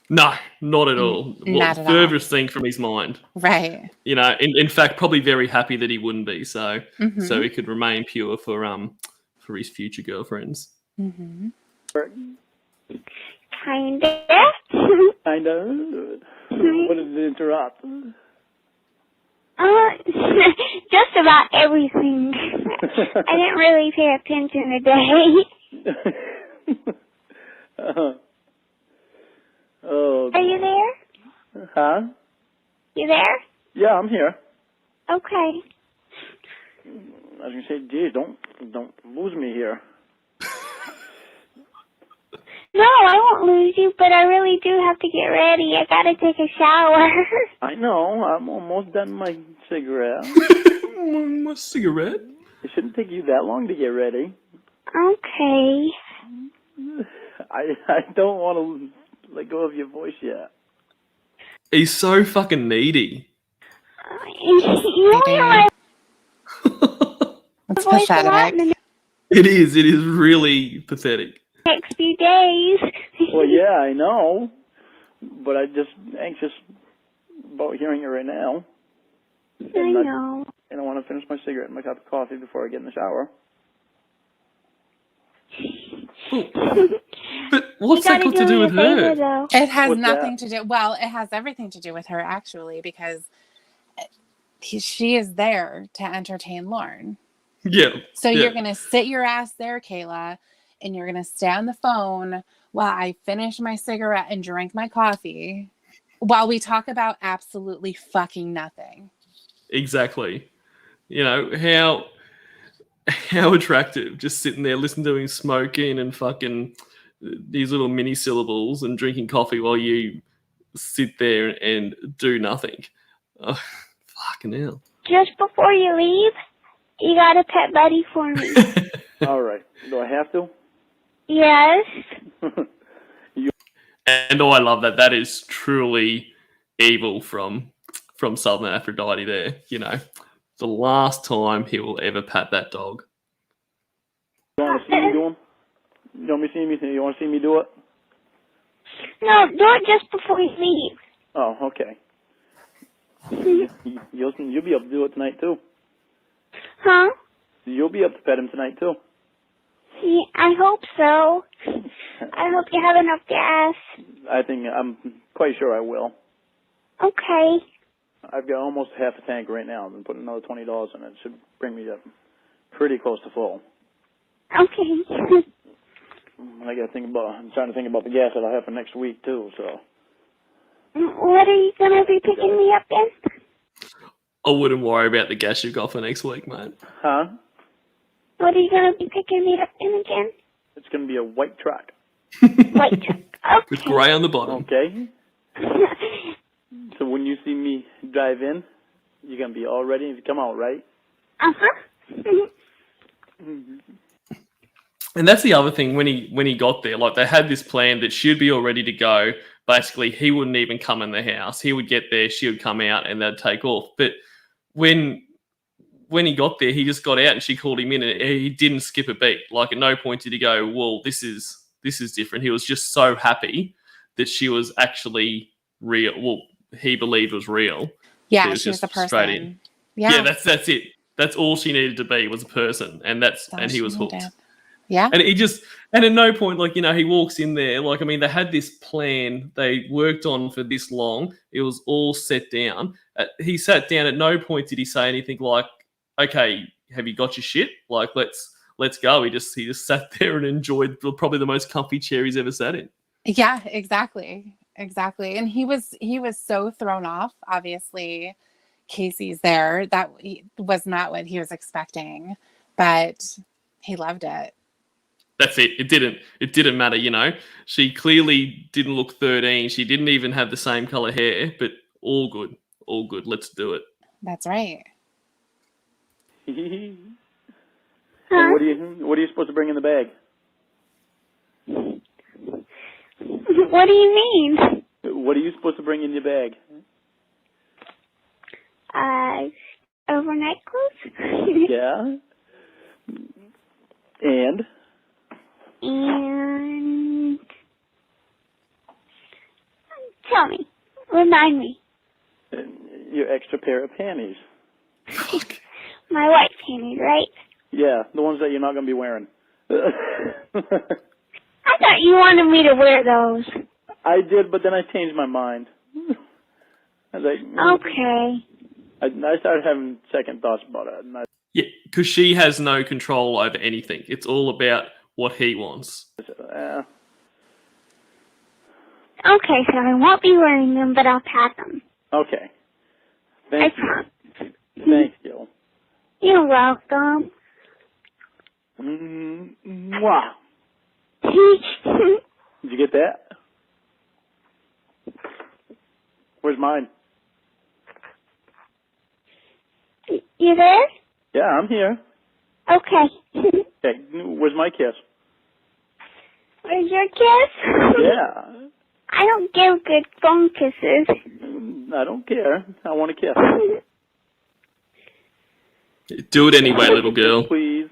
No, not at all. Not at all. Furthest thing from his mind. Right. You know, in fact, probably very happy that he wouldn't be, so he could remain pure for his future girlfriends. Mm-hmm. Kinda. Kinda. What did it interrupt? Just about everything. I didn't really pay attention today. Oh. Are you there? Huh? You there? Yeah, I'm here. Okay. I was gonna say, geez, don't lose me here. No, I won't lose you, but I really do have to get ready. I gotta take a shower. I know. I'm almost done my cigarette. My cigarette? It shouldn't take you that long to get ready. Okay. I don't want to let go of your voice yet. He's so fucking needy. You only have It's my voice a lot pathetic. in the It is really pathetic. next few days. Well, yeah, I know. But I'm just anxious about hearing it right now. I know. And I want to finish my cigarette and my cup of coffee before I get in the shower. But what's that got to do with her? Though. It has What's nothing that? to do. Well, it has everything to do with her actually, because she is there to entertain Lorne. Yeah. So yeah. you're gonna sit your ass there, Kayla, and you're gonna stay on the phone while I finish my cigarette and drink my coffee, while we talk about absolutely fucking nothing. Exactly. You know, how attractive, just sitting there listening to him smoking and fucking these little mini syllables and drinking coffee while you sit there and do nothing. Oh, fucking hell. Just before you leave, You got a pet buddy for me. All right. Do I have to? Yes. And I love that. That is truly evil from Southern Aphrodite there. You know, the last time he will ever pat that dog. You want to see me do them? You want me to see me? You want to see me do it? No, do it just before you leave. Oh, okay. You'll be able to do it tonight too. Huh? You'll be able to pet him tonight too. Yeah, I hope so. I hope you have enough gas. I'm quite sure I will. Okay. I've got almost half a tank right now. I've been putting another $20 in it. It should bring me up pretty close to full. Okay. I'm trying to think about the gas that I have for next week too. So. What are you gonna be picking me up in? I wouldn't worry about the gas you've got for next week, mate. Huh? What are you gonna be picking me up in again? It's gonna be a white truck. White truck. Okay. With grey on the bottom. Okay. So when you see me drive in, you're gonna be all ready to come out, right? Uh-huh. And that's the other thing when he got there, like they had this plan that she'd be all ready to go. Basically, he wouldn't even come in the house. He would get there, she would come out, and they'd take off. But when he got there, he just got out and she called him in, and he didn't skip a beat. Like at no point did he go, "Well, this is different." He was just so happy that she was actually real. Well, he believed was real. Yeah, she was a person. Straight in. Yeah, that's it. That's all she needed to be was a person, and he was hooked. Yeah. And and at no point, like, you know, he walks in there, like, I mean, they had this plan they worked on for this long. It was all set down. He sat down. At no point did he say anything like, "Okay, have you got your shit? Like, let's go." He just sat there and enjoyed probably the most comfy chair he's ever sat in. Yeah, exactly. And he was so thrown off. Obviously, Casey's there. That was not what he was expecting, but he loved it. That's it. It didn't matter, you know. She clearly didn't look 13. She didn't even have the same color hair, but all good. All good. Let's do it. That's right. And what are you supposed to bring in the bag? What do you mean? What are you supposed to bring in your bag? Overnight clothes? Yeah. And tell me, remind me. Your extra pair of panties. My white panties, right? Yeah, the ones that you're not going to be wearing. I thought you wanted me to wear those. I did, but then I changed my mind. I was like, okay. I started having second thoughts about it. Yeah, because she has no control over anything. It's all about what he wants. Okay, so I won't be wearing them, but I'll pat them. Okay. Thank you. Thank you. You're welcome. Mwah. Did you get that? Where's mine? You there? Yeah, I'm here. Okay. Okay, where's my kiss? Where's your kiss? Yeah. I don't give good phone kisses. I don't care. I want a kiss. Do it anyway, little girl. Please.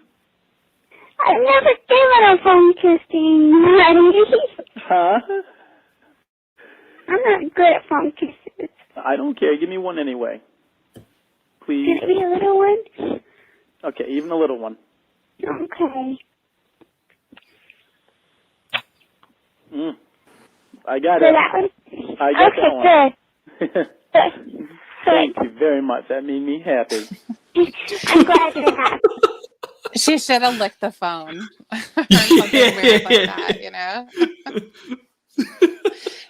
I've never given a phone kiss, Huh? I'm not good at phone kisses. I don't care. Give me one anyway. Please. Can it be a little one? Okay, even a little one. Okay. I got So it. that one? I got that one. Good. Good. Thank you very much. That made me happy. I'm glad you're happy. She should have licked the phone. Or something weird like that, you know?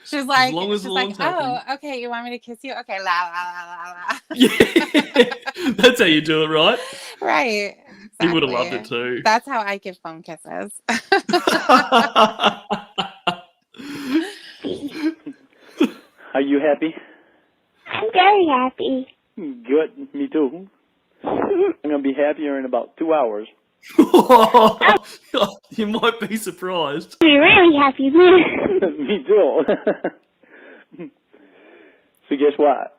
She's like, "Oh, okay, you want me to kiss you? Okay, la, la, la, la, la." Yeah. That's how you do it, right? Right. Exactly. He would have loved it too. That's how I give phone kisses. Are you happy? I'm very happy. Good. Me too. I'm going to be happier in about 2 hours. You might be surprised. You're really happy, man. Me too. So guess what?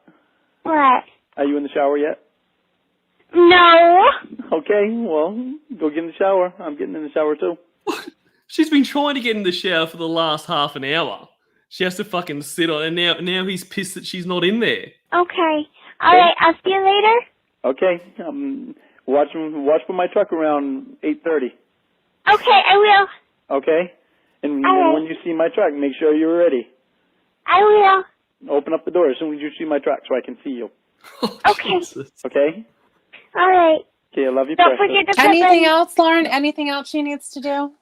What? Are you in the shower yet? No. Okay, well, go get in the shower. I'm getting in the shower too. She's been trying to get in the shower for the last half an hour. She has to fucking sit on, and now he's pissed that she's not in there. Okay. All right. I'll see you later. Okay, watch for my truck around 8:30. Okay, I will. Okay, and All right. when you see my truck, make sure you're ready. I will. Open up the door as soon as you see my truck so I can see you. Okay. Jesus. Okay? All right. Okay, I love you, Don't precious. forget to put Anything them- else, Lauren? Anything else she needs to do?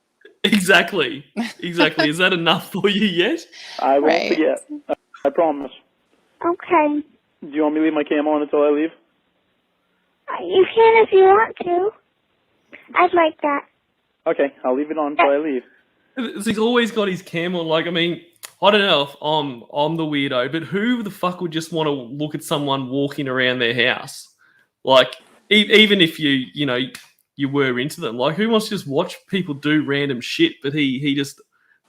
Exactly. Is that enough for you yet? I won't Right. forget. I promise. Okay. Do you want me to leave my cam on until I leave? You can if you want to. I'd like that. Okay, I'll leave it on until I leave. He's always got his cam on. Like, I mean, I don't know if I'm the weirdo, but who the fuck would just want to look at someone walking around their house? Like, even if you were into them, like, who wants to just watch people do random shit? But he just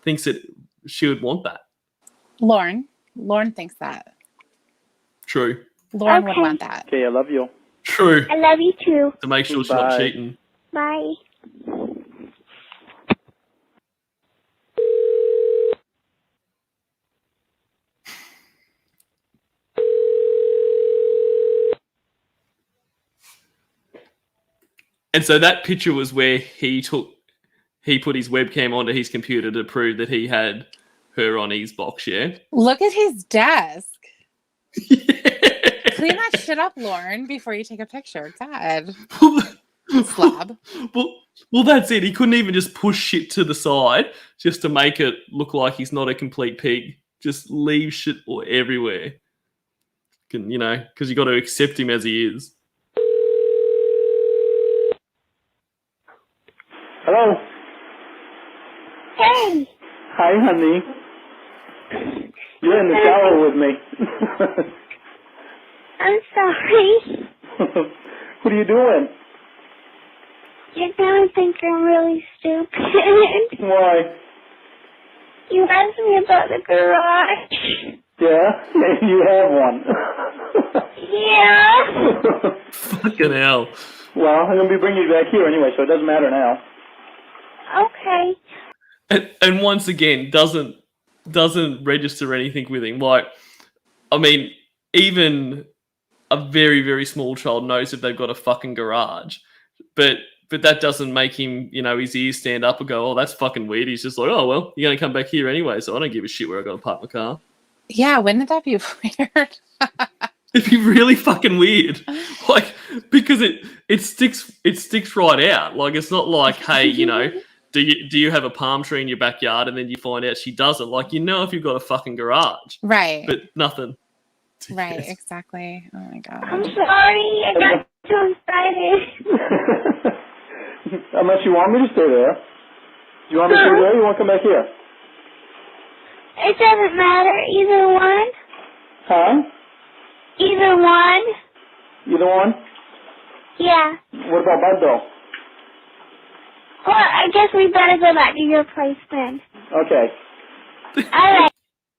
thinks that she would want that. Lauren thinks that. True. Lauren would Okay. want that. Okay, I love you. True. I love you too. To make sure she's not Bye. cheating. Bye. And so that picture was where he put his webcam onto his computer to prove that he had her on his box, yeah? Look at his desk. Yeah. Clean that shit up, Lauren, before you take a picture. God. Slob. Well, that's it. He couldn't even just push shit to the side just to make it look like he's not a complete pig. Just leave shit everywhere. Because you got to accept him as he is. Hello. Hey. Hi, honey. You're in the shower with me. I'm sorry. What are you doing? You're gonna think I'm really stupid. Why? You asked me about the garage. Yeah? You have one. Yeah. Fucking hell. Well, I'm going to be bringing you back here anyway, so it doesn't matter now. Okay. And once again, doesn't register anything with him. Like, I mean, even a very, very small child knows if they've got a fucking garage. But that doesn't make him, his ears stand up and go, oh, that's fucking weird. He's just like, oh, well, you're going to come back here anyway, so I don't give a shit where I got to park my car. Yeah, wouldn't that be weird? It'd be really fucking weird. Like, because it sticks right out. Like, it's not like, hey, do you have a palm tree in your backyard and then you find out she doesn't. Like, if you've got a fucking garage. Right. But nothing. Right, Yes. exactly. Oh my God. I'm sorry. I got so excited. Unless you want me to stay there. Do you want me to stay there or you want to come back here? It doesn't matter. Either one. Huh? Either one. Either one? Yeah. What about Bud, though? Well, I guess we better go back to your place then. Okay. All right.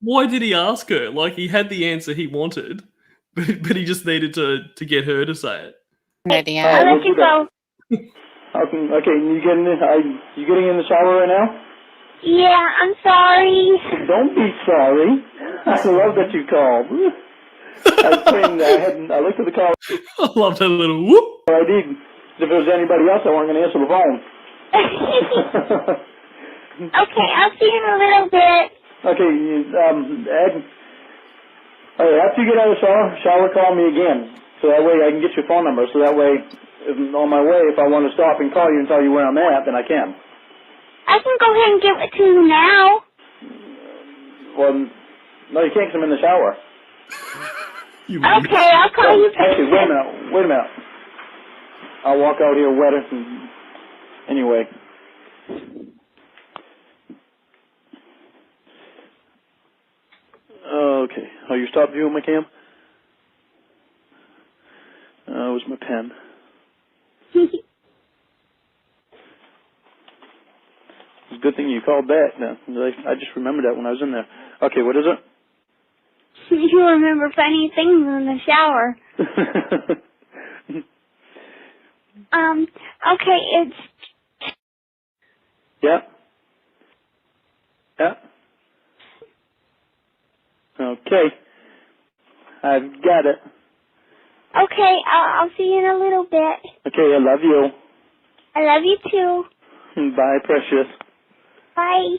Why did he ask her? Like, he had the answer he wanted, but he just needed to get her to say it. Idea. I'll let you go. Okay, you getting in the shower right now? Yeah, I'm sorry. Don't be sorry. I love that you called. I looked at the call I love that little whoop. ID. If it was anybody else, I wasn't going to answer the phone. Okay, I'll see you in a little bit. Okay, Ed, after you get out of the shower, call me again. So that way I can get your phone number. So that way, on my way, if I want to stop and call you and tell you where I'm at, then I can. I can go ahead and give it to you now. Well, no, you can't 'cause I'm in the shower. Okay, I'll call you back. Actually, wait a minute. I'll walk out here wet and anyway. Okay. Oh, you stopped viewing my cam? It was my pen. ring. You called back. I just remembered that when I was in there. Okay, what is it? You remember funny things in the shower. Okay, it's... Yeah. Yeah. Okay. I've got it. Okay, I'll see you in a little bit. Okay, I love you. I love you too. Bye, precious. Bye.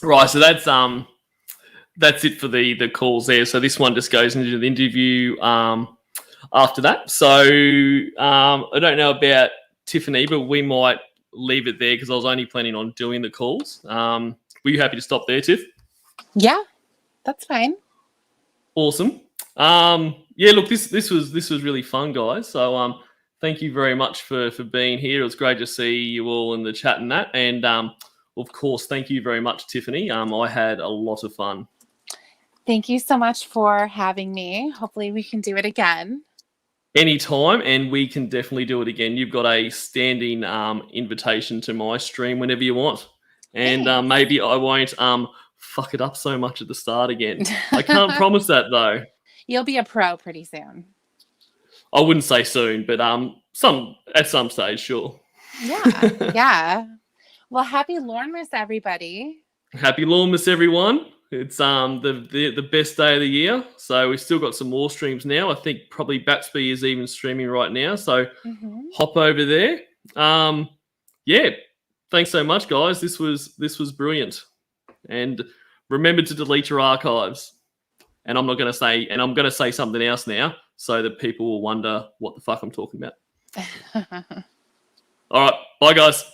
Right, so that's it for the calls there. So this one just goes into the interview after that. So I don't know about Tiffany, but we might leave it there because I was only planning on doing the calls. Were you happy to stop there, Tiff? Yeah, that's fine. Awesome. Yeah, look, this was really fun, guys. So thank you very much for being here. It was great to see you all in the chat and that. And of course, thank you very much, Tiffany. I had a lot of fun. Thank you so much for having me. Hopefully we can do it again. Anytime, and we can definitely do it again. You've got a standing invitation to my stream whenever you want. And maybe I won't fuck it up so much at the start again. I can't promise that, though. You'll be a pro pretty soon. I wouldn't say soon, but at some stage, sure. Yeah, yeah. Well, happy Lornemas, everybody. Happy Lornemas, everyone. It's the best day of the year. So we've still got some more streams now. I think probably Batsby is even streaming right now. So hop over there. Yeah. Thanks so much, guys. This was brilliant. And remember to delete your archives. And I'm going to say something else now so that people will wonder what the fuck I'm talking about. All right. Bye, guys.